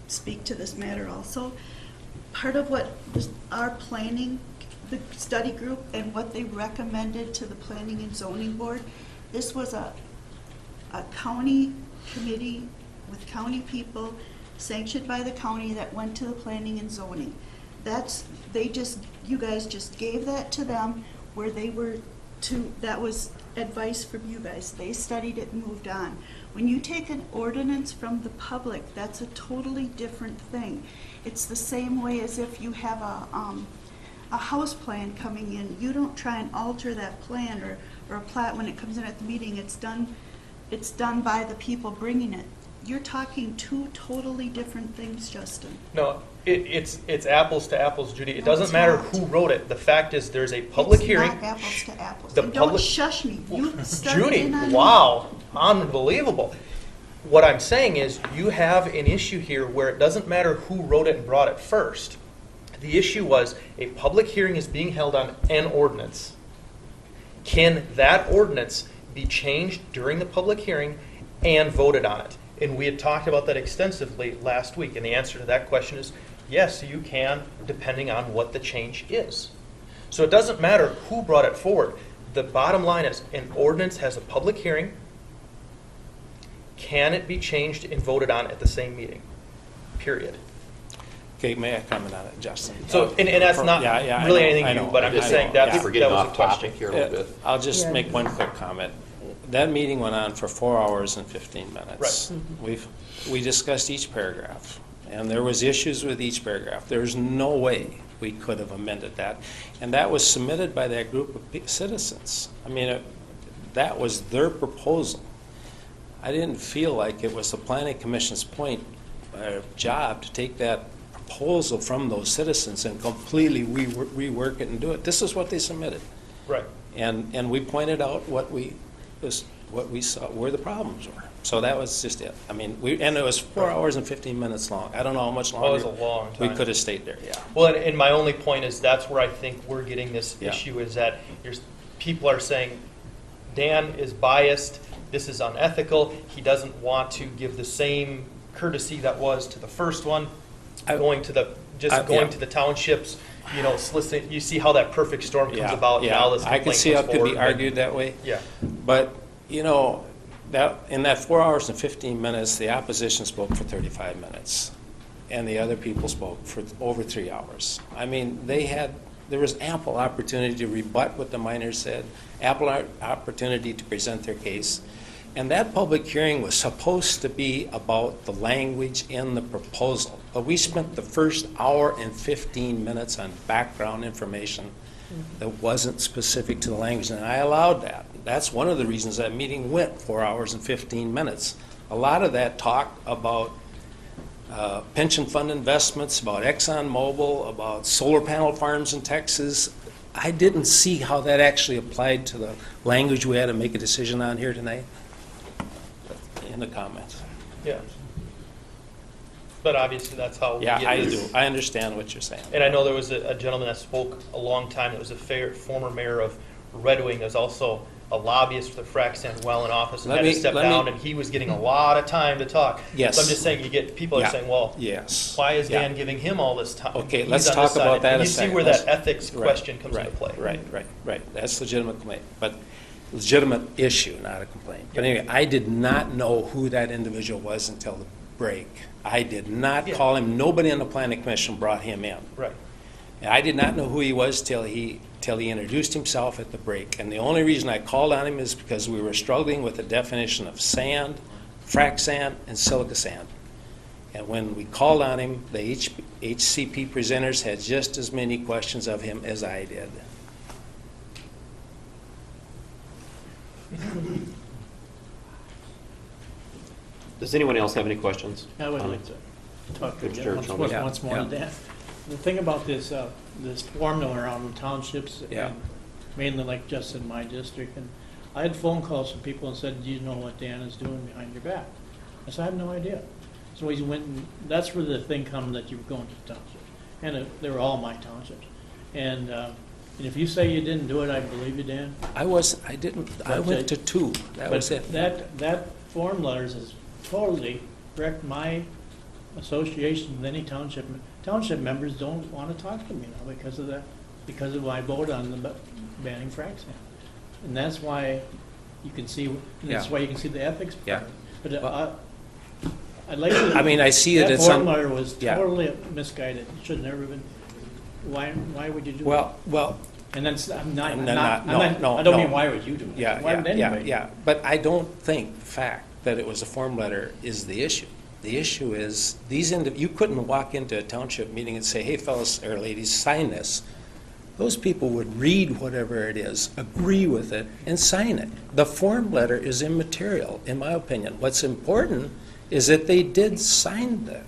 speak to this matter also. Part of what our planning, the study group, and what they recommended to the Planning and Zoning Board, this was a county committee with county people, sanctioned by the county, that went to the Planning and Zoning. You guys just gave that to them, where they were that was advice from you guys. They studied it and moved on. When you take an ordinance from the public, that's a totally different thing. It's the same way as if you have a house plan coming in. You don't try and alter that plan or a plat when it comes in at the meeting. It's done by the people bringing it. You're talking two totally different things, Justin. No, it's apples to apples, Judy. It doesn't matter who wrote it. The fact is, there's a public hearing. It's not apples to apples. The And public- don't shush me. You studied Judy, in on me. wow, unbelievable. What I'm saying is, you have an issue here where it doesn't matter who wrote it and brought it first. The issue was a public hearing is being held on an ordinance. Can that ordinance be changed during the public hearing and voted on it? And we had talked about that extensively last week, and the answer to that question is yes, you can, depending on what the change is. So it doesn't matter who brought it forward. The bottom line is, an ordinance has a public hearing. Can it be changed and voted on at the same meeting? Period. Okay, may I comment on it, Justin? So, and that's not I really know, anything I new, know. but I'm just saying Yeah, that we're was getting a off question. topic here a little bit. I'll just make one quick comment. that meeting went on for 4 hours and 15 minutes. Right. We discussed each paragraph, and there was issues with each paragraph. There's no way we could have amended that. And that was submitted by that group of citizens. I mean, that was their proposal. I didn't feel like it was the Planning Commission's job to take that proposal from those citizens and completely rework it and do it. This is what they submitted. Right. And we pointed out what we saw where the problems were. So that was just it. I mean, and it was 4 hours and 15 minutes long. I don't know how much longer. That was a long time. We could have stayed there, yeah. Well, and my only point is that's where I think we're getting this issue is that people are saying Dan is biased, this is unethical, he doesn't want to give the same courtesy that was to the first one, going to the townships, you know, soliciting. You see how that perfect storm comes about. Yeah, Now this I could see how it could be argued that way. Yeah. But, you know, in that 4 hours and 15 minutes, the opposition spoke for 35 minutes, and the other people spoke for over 3 hours. I mean, there was ample opportunity to rebut what the miners said, ample opportunity to present their case, and that public hearing was supposed to be about the language in the proposal. But we spent the first hour and 15 minutes on background information that wasn't specific to the language, and I allowed that. That's one of the reasons that meeting went 4 hours and 15 minutes. A lot of that talk about pension fund investments, about ExxonMobil, about solar panel farms in Texas. I didn't see how that actually applied to the language we had to make a decision on here tonight in the comments. Yeah. But obviously that's how we Yeah, get I this. do. I understand what you're saying. And I know there was a gentleman that spoke a long time that was a former mayor of Red Wing. That was also a lobbyist for the frac sand well in office and had to step down, and he was getting a lot of time to talk. Yes. So I'm just saying, you get people are saying, well, yes. why is Yeah. Dan giving him all this time? Okay, He's let's on talk this side. about that And a you see second. where Let's- that ethics right, question comes right, into play. Right. That's a legitimate complaint, but legitimate issue, not a complaint. But anyway, I did not know who that individual was until the break. I did not call him. Nobody on the Planning Commission brought him in. Right. And I did not know who he was till he introduced himself at the break. And the only reason I called on him is because we were struggling with the definition of sand, frac sand, and silica sand. And when we called on him, the HCP presenters had just as many questions of him as I did. Does anyone else have any questions? I would like to talk to Sure, you tell me. once more Yeah. on that. The thing about this formula around the townships, Yeah. and mainly like just in my district, and I had phone calls from people and said, do you know what Dan is doing behind your back? I said, I have no idea. So he went, and that's where the thing come that you were going to the townships. And they were all my townships. And if you say you didn't do it, I believe you, Dan. I didn't. I went to two. That was it. That form letters is totally wrecked my association with any township. Township members don't want to talk to me now because of my vote on the banning frac sand. And that's why you can see, the ethics part. Yeah. But I'd like to. I mean, I see it that as some- form letter was yeah. totally misguided. It should never have been. Why would you do Well, that? And then I no. don't mean why would you do it? Yeah, Why would anybody? yeah. But I don't think the fact that it was a form letter is the issue. The issue is you couldn't walk into a township meeting and say, hey, fellas or ladies, sign this. Those people would read whatever it is, agree with it, and sign it. The form letter is immaterial, in my opinion. What's important is that they did sign that.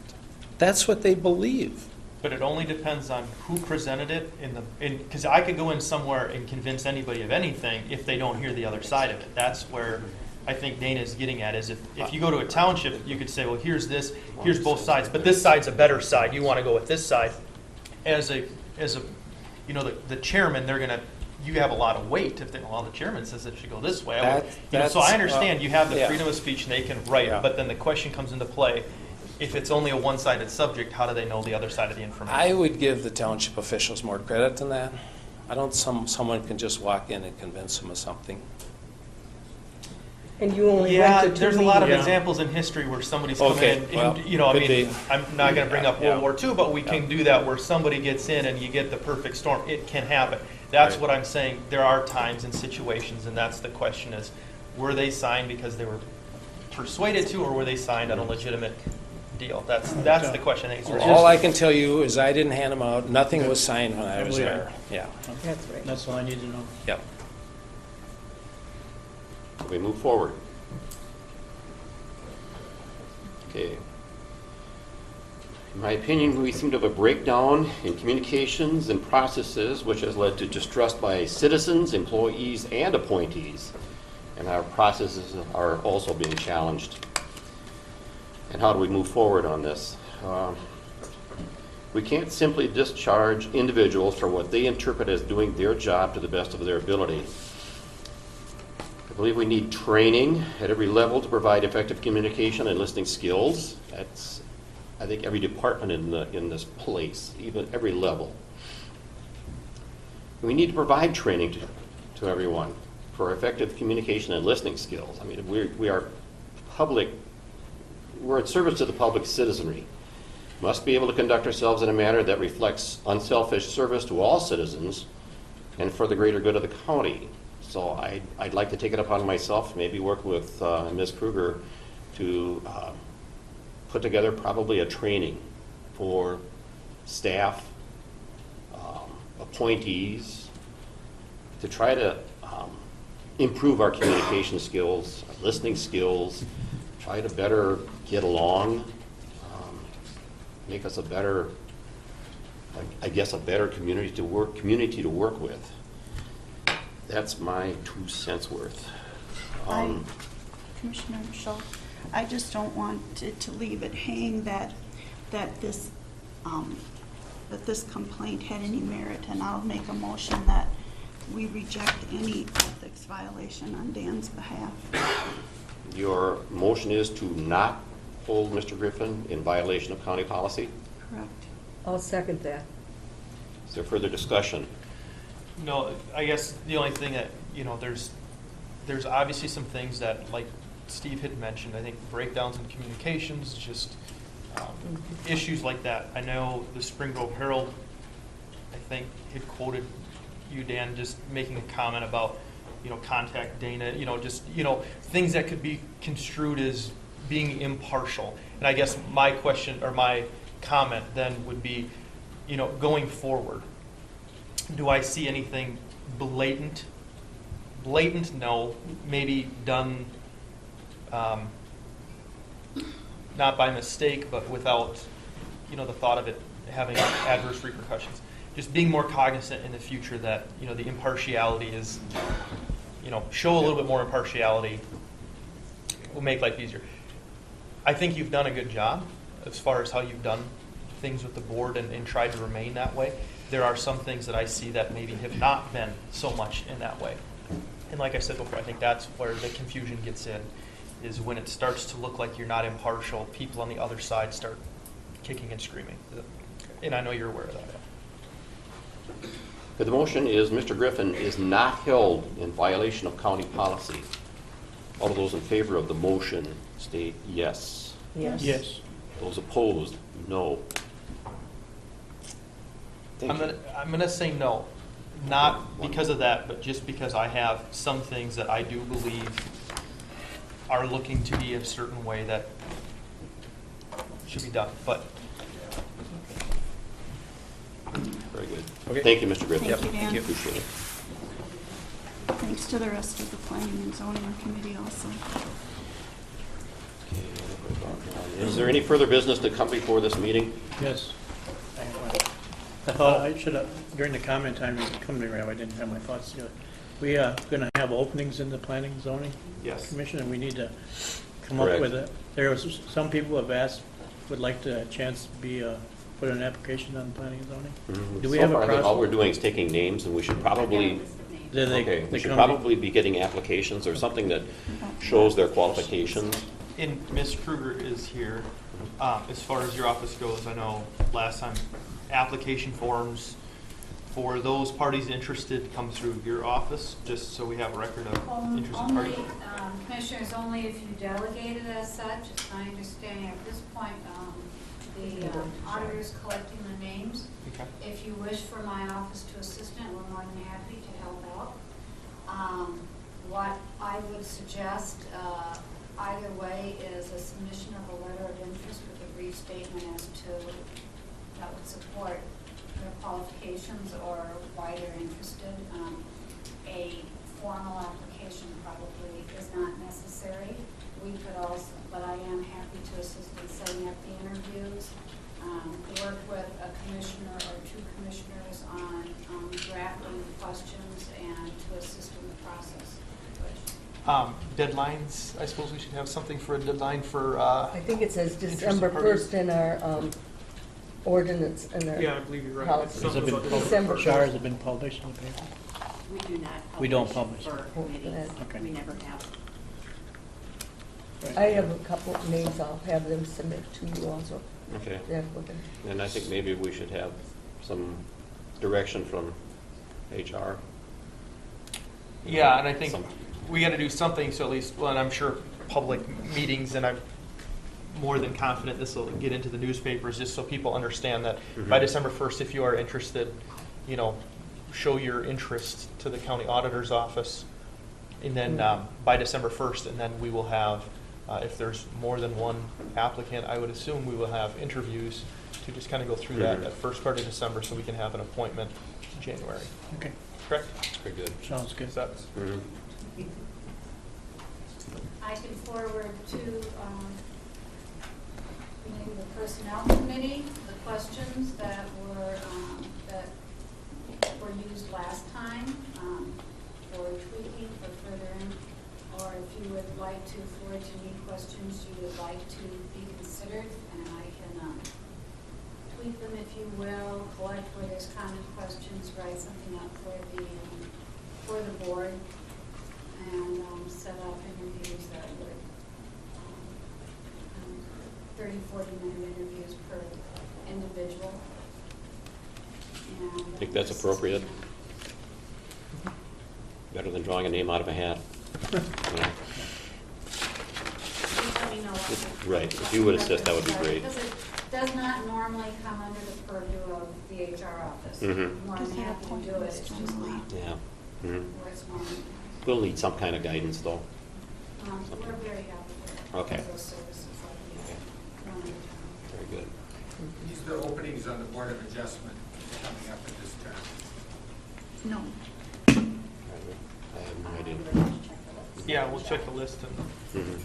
That's what they believe. But it only depends on who presented it because I could go in somewhere and convince anybody of anything if they don't hear the other side of it. That's where I think Dana is getting at is if you go to a township, you could say, well, here's both sides, but this side's a better side. You want to go with this side. As a the chairman, you have a lot of weight if the chairman says it should go this way. So I understand you have the freedom of speech and they can write, but then the question comes into play. If it's only a one-sided subject, how do they know the other side of the information? I would give the township officials more credit than that. I don't someone can just walk in and convince them of something. And you only went to two there's a lot of meetings. examples in history where somebody's come in and well, I'm not going to bring up World War II, but we can do that where somebody gets in and you get the perfect storm. It can happen. That's what I'm saying. There are times and situations, and that's the question is, were they signed because they were persuaded to, or were they signed on a legitimate deal? That's the question. I think is All I can tell you is I didn't hand them out. Nothing was signed when I was there. Yeah. That's right. That's all I need to know. Yep. We move forward. Okay. In my opinion, we seem to have a breakdown in communications and processes, which has led to distrust by citizens, employees, and appointees. And our processes are also being challenged. And how do we move forward on this? We can't simply discharge individuals for what they interpret as doing their job to the best of their ability. I believe we need training at every level to provide effective communication and listening skills. That's, I think, every department in this place, even every level. We need to provide training to everyone for effective communication and listening skills. I mean, we are public. We're in service to the public citizenry. Must be able to conduct ourselves in a manner that reflects unselfish service to all citizens and for the greater good of the county. So I'd like to take it upon myself, maybe work with Ms. Kruger to put together probably a training for staff, appointees, to try to improve our communication skills, our listening skills, try to better get along, make us a better, I guess, a better community to work with. That's my 2 cents worth. Commissioner Schultz, I just don't want to leave it hanging that this complaint had any merit, and I'll make a motion that we reject any ethics violation on Dan's behalf. Your motion is to not hold Mr. Griffin in violation of county policy? Correct. I'll second that. Is there further discussion? No, I guess the only thing that, there's obviously some things that, like Steve had mentioned, I think breakdowns in communications, just issues like that. I know the Spring Grove Herald, I think, had quoted you, Dan, just making a comment about, contact Dana, things that could be construed as being impartial. And I guess my question, or my comment then would be, going forward, do I see anything blatant? Blatant, no. Maybe done not by mistake, but without, the thought of it having adverse repercussions. Just being more cognizant in the future that, the impartiality is, show a little bit more impartiality will make life easier. I think you've done a good job as far as how you've done things with the board and tried to remain that way. There are some things that I see that maybe have not been so much in that way. And like I said before, I think that's where the confusion gets in, is when it starts to look like you're not impartial, people on the other side start kicking and screaming. And I know you're aware of that. The motion is Mr. Griffin is not held in violation of county policy. All of those in favor of the motion state yes. Yes. Yes. Those opposed, no. I'm gonna say no, not because of that, but just because I have some things that I do believe are looking to be a certain way that should be done. But very good. Okay. Thank you, Mr. Griffin. Thank you, Dan. Thank you. Appreciate it. Thanks to the rest of the planning and zoning committee also. Is there any further business to come before this meeting? Yes. I thought I should have, during the comment time, come to me, I didn't have my thoughts together. We are going to have openings in the planning and zoning Yes. commission, and we need to come up Correct. with it. There was some people have asked, would like to a chance to be put an application on planning and zoning. Do we So have a far, I think all we're process? doing is taking names, and we should probably, Do they- okay, they we should come- probably be getting applications or something that shows their qualifications. And Ms. Kruger is here. As far as your office goes, I know last time application forms for those parties interested come through your office, just so we have a record of interested Only, parties. Commissioners, only if you delegate it as such. It's my understanding at this point, the auditor is collecting the names. Okay. If you wish for my office to assist in it, we're more than happy to help out. What I would suggest, either way, is a submission of a letter of interest with a brief statement as to that would support their qualifications or why they're interested. A formal application probably is not necessary. We could also, but I am happy to assist in setting up the interviews. Work with a commissioner or two commissioners on drafting questions and to assist in the process. Deadlines, I suppose we should have something for a deadline for, I think it says December parties. 1st in our ordinance and our Yeah, I believe you're right. policy. It's something about December Shar, 1st. has it been published in the paper? We do not publish. We don't publish. For committees. Okay. We never have. I have a couple of names, I'll have them submit to you also. Okay. Yeah, okay. And I think maybe we should have some direction from HR. Yeah, and I think Some- we got to do something, so at least, well, and I'm sure public meetings, and I'm more than confident this will get into the newspapers, just so people understand that by December 1st, if you are interested, you know, show your interest to the county auditor's office, and then by December 1st, and then we will have, if there's more than one applicant, I would assume we will have interviews to just kind of go through that first part of December, so we can have an appointment in January. Okay, Correct? Very good. sounds good. Is that I can forward to maybe the personnel committee the questions that were used last time for tweaking for further in, or if you would like to forward to me questions you would like to be considered, and I can tweak them if you will, collect where there's common questions, write something up for the board, and set up interviews that would 30-40-minute interviews per individual. And Think that's appropriate? Better than drawing a name out of a hat. You know. Please let me know what Right, if you would assist, that would be great. Because it does not normally come under the purview of the HR office. Mhm. More than happy to do it, it's just not Yeah. where it's normally. We'll need some kind of guidance, though. We're very happy with Okay. those services like these. Very good. Is there openings on the Board of Adjustment coming up at this time? No. I have no idea. Yeah, we'll check the list and. Mhm.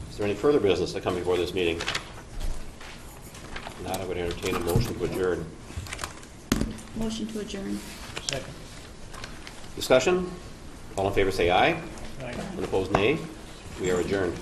Is there any further business to come before this meeting? If not, I would entertain a motion to adjourn. Motion to adjourn. Second. Discussion? All in favor say aye. Aye. And opposed nay. We are adjourned.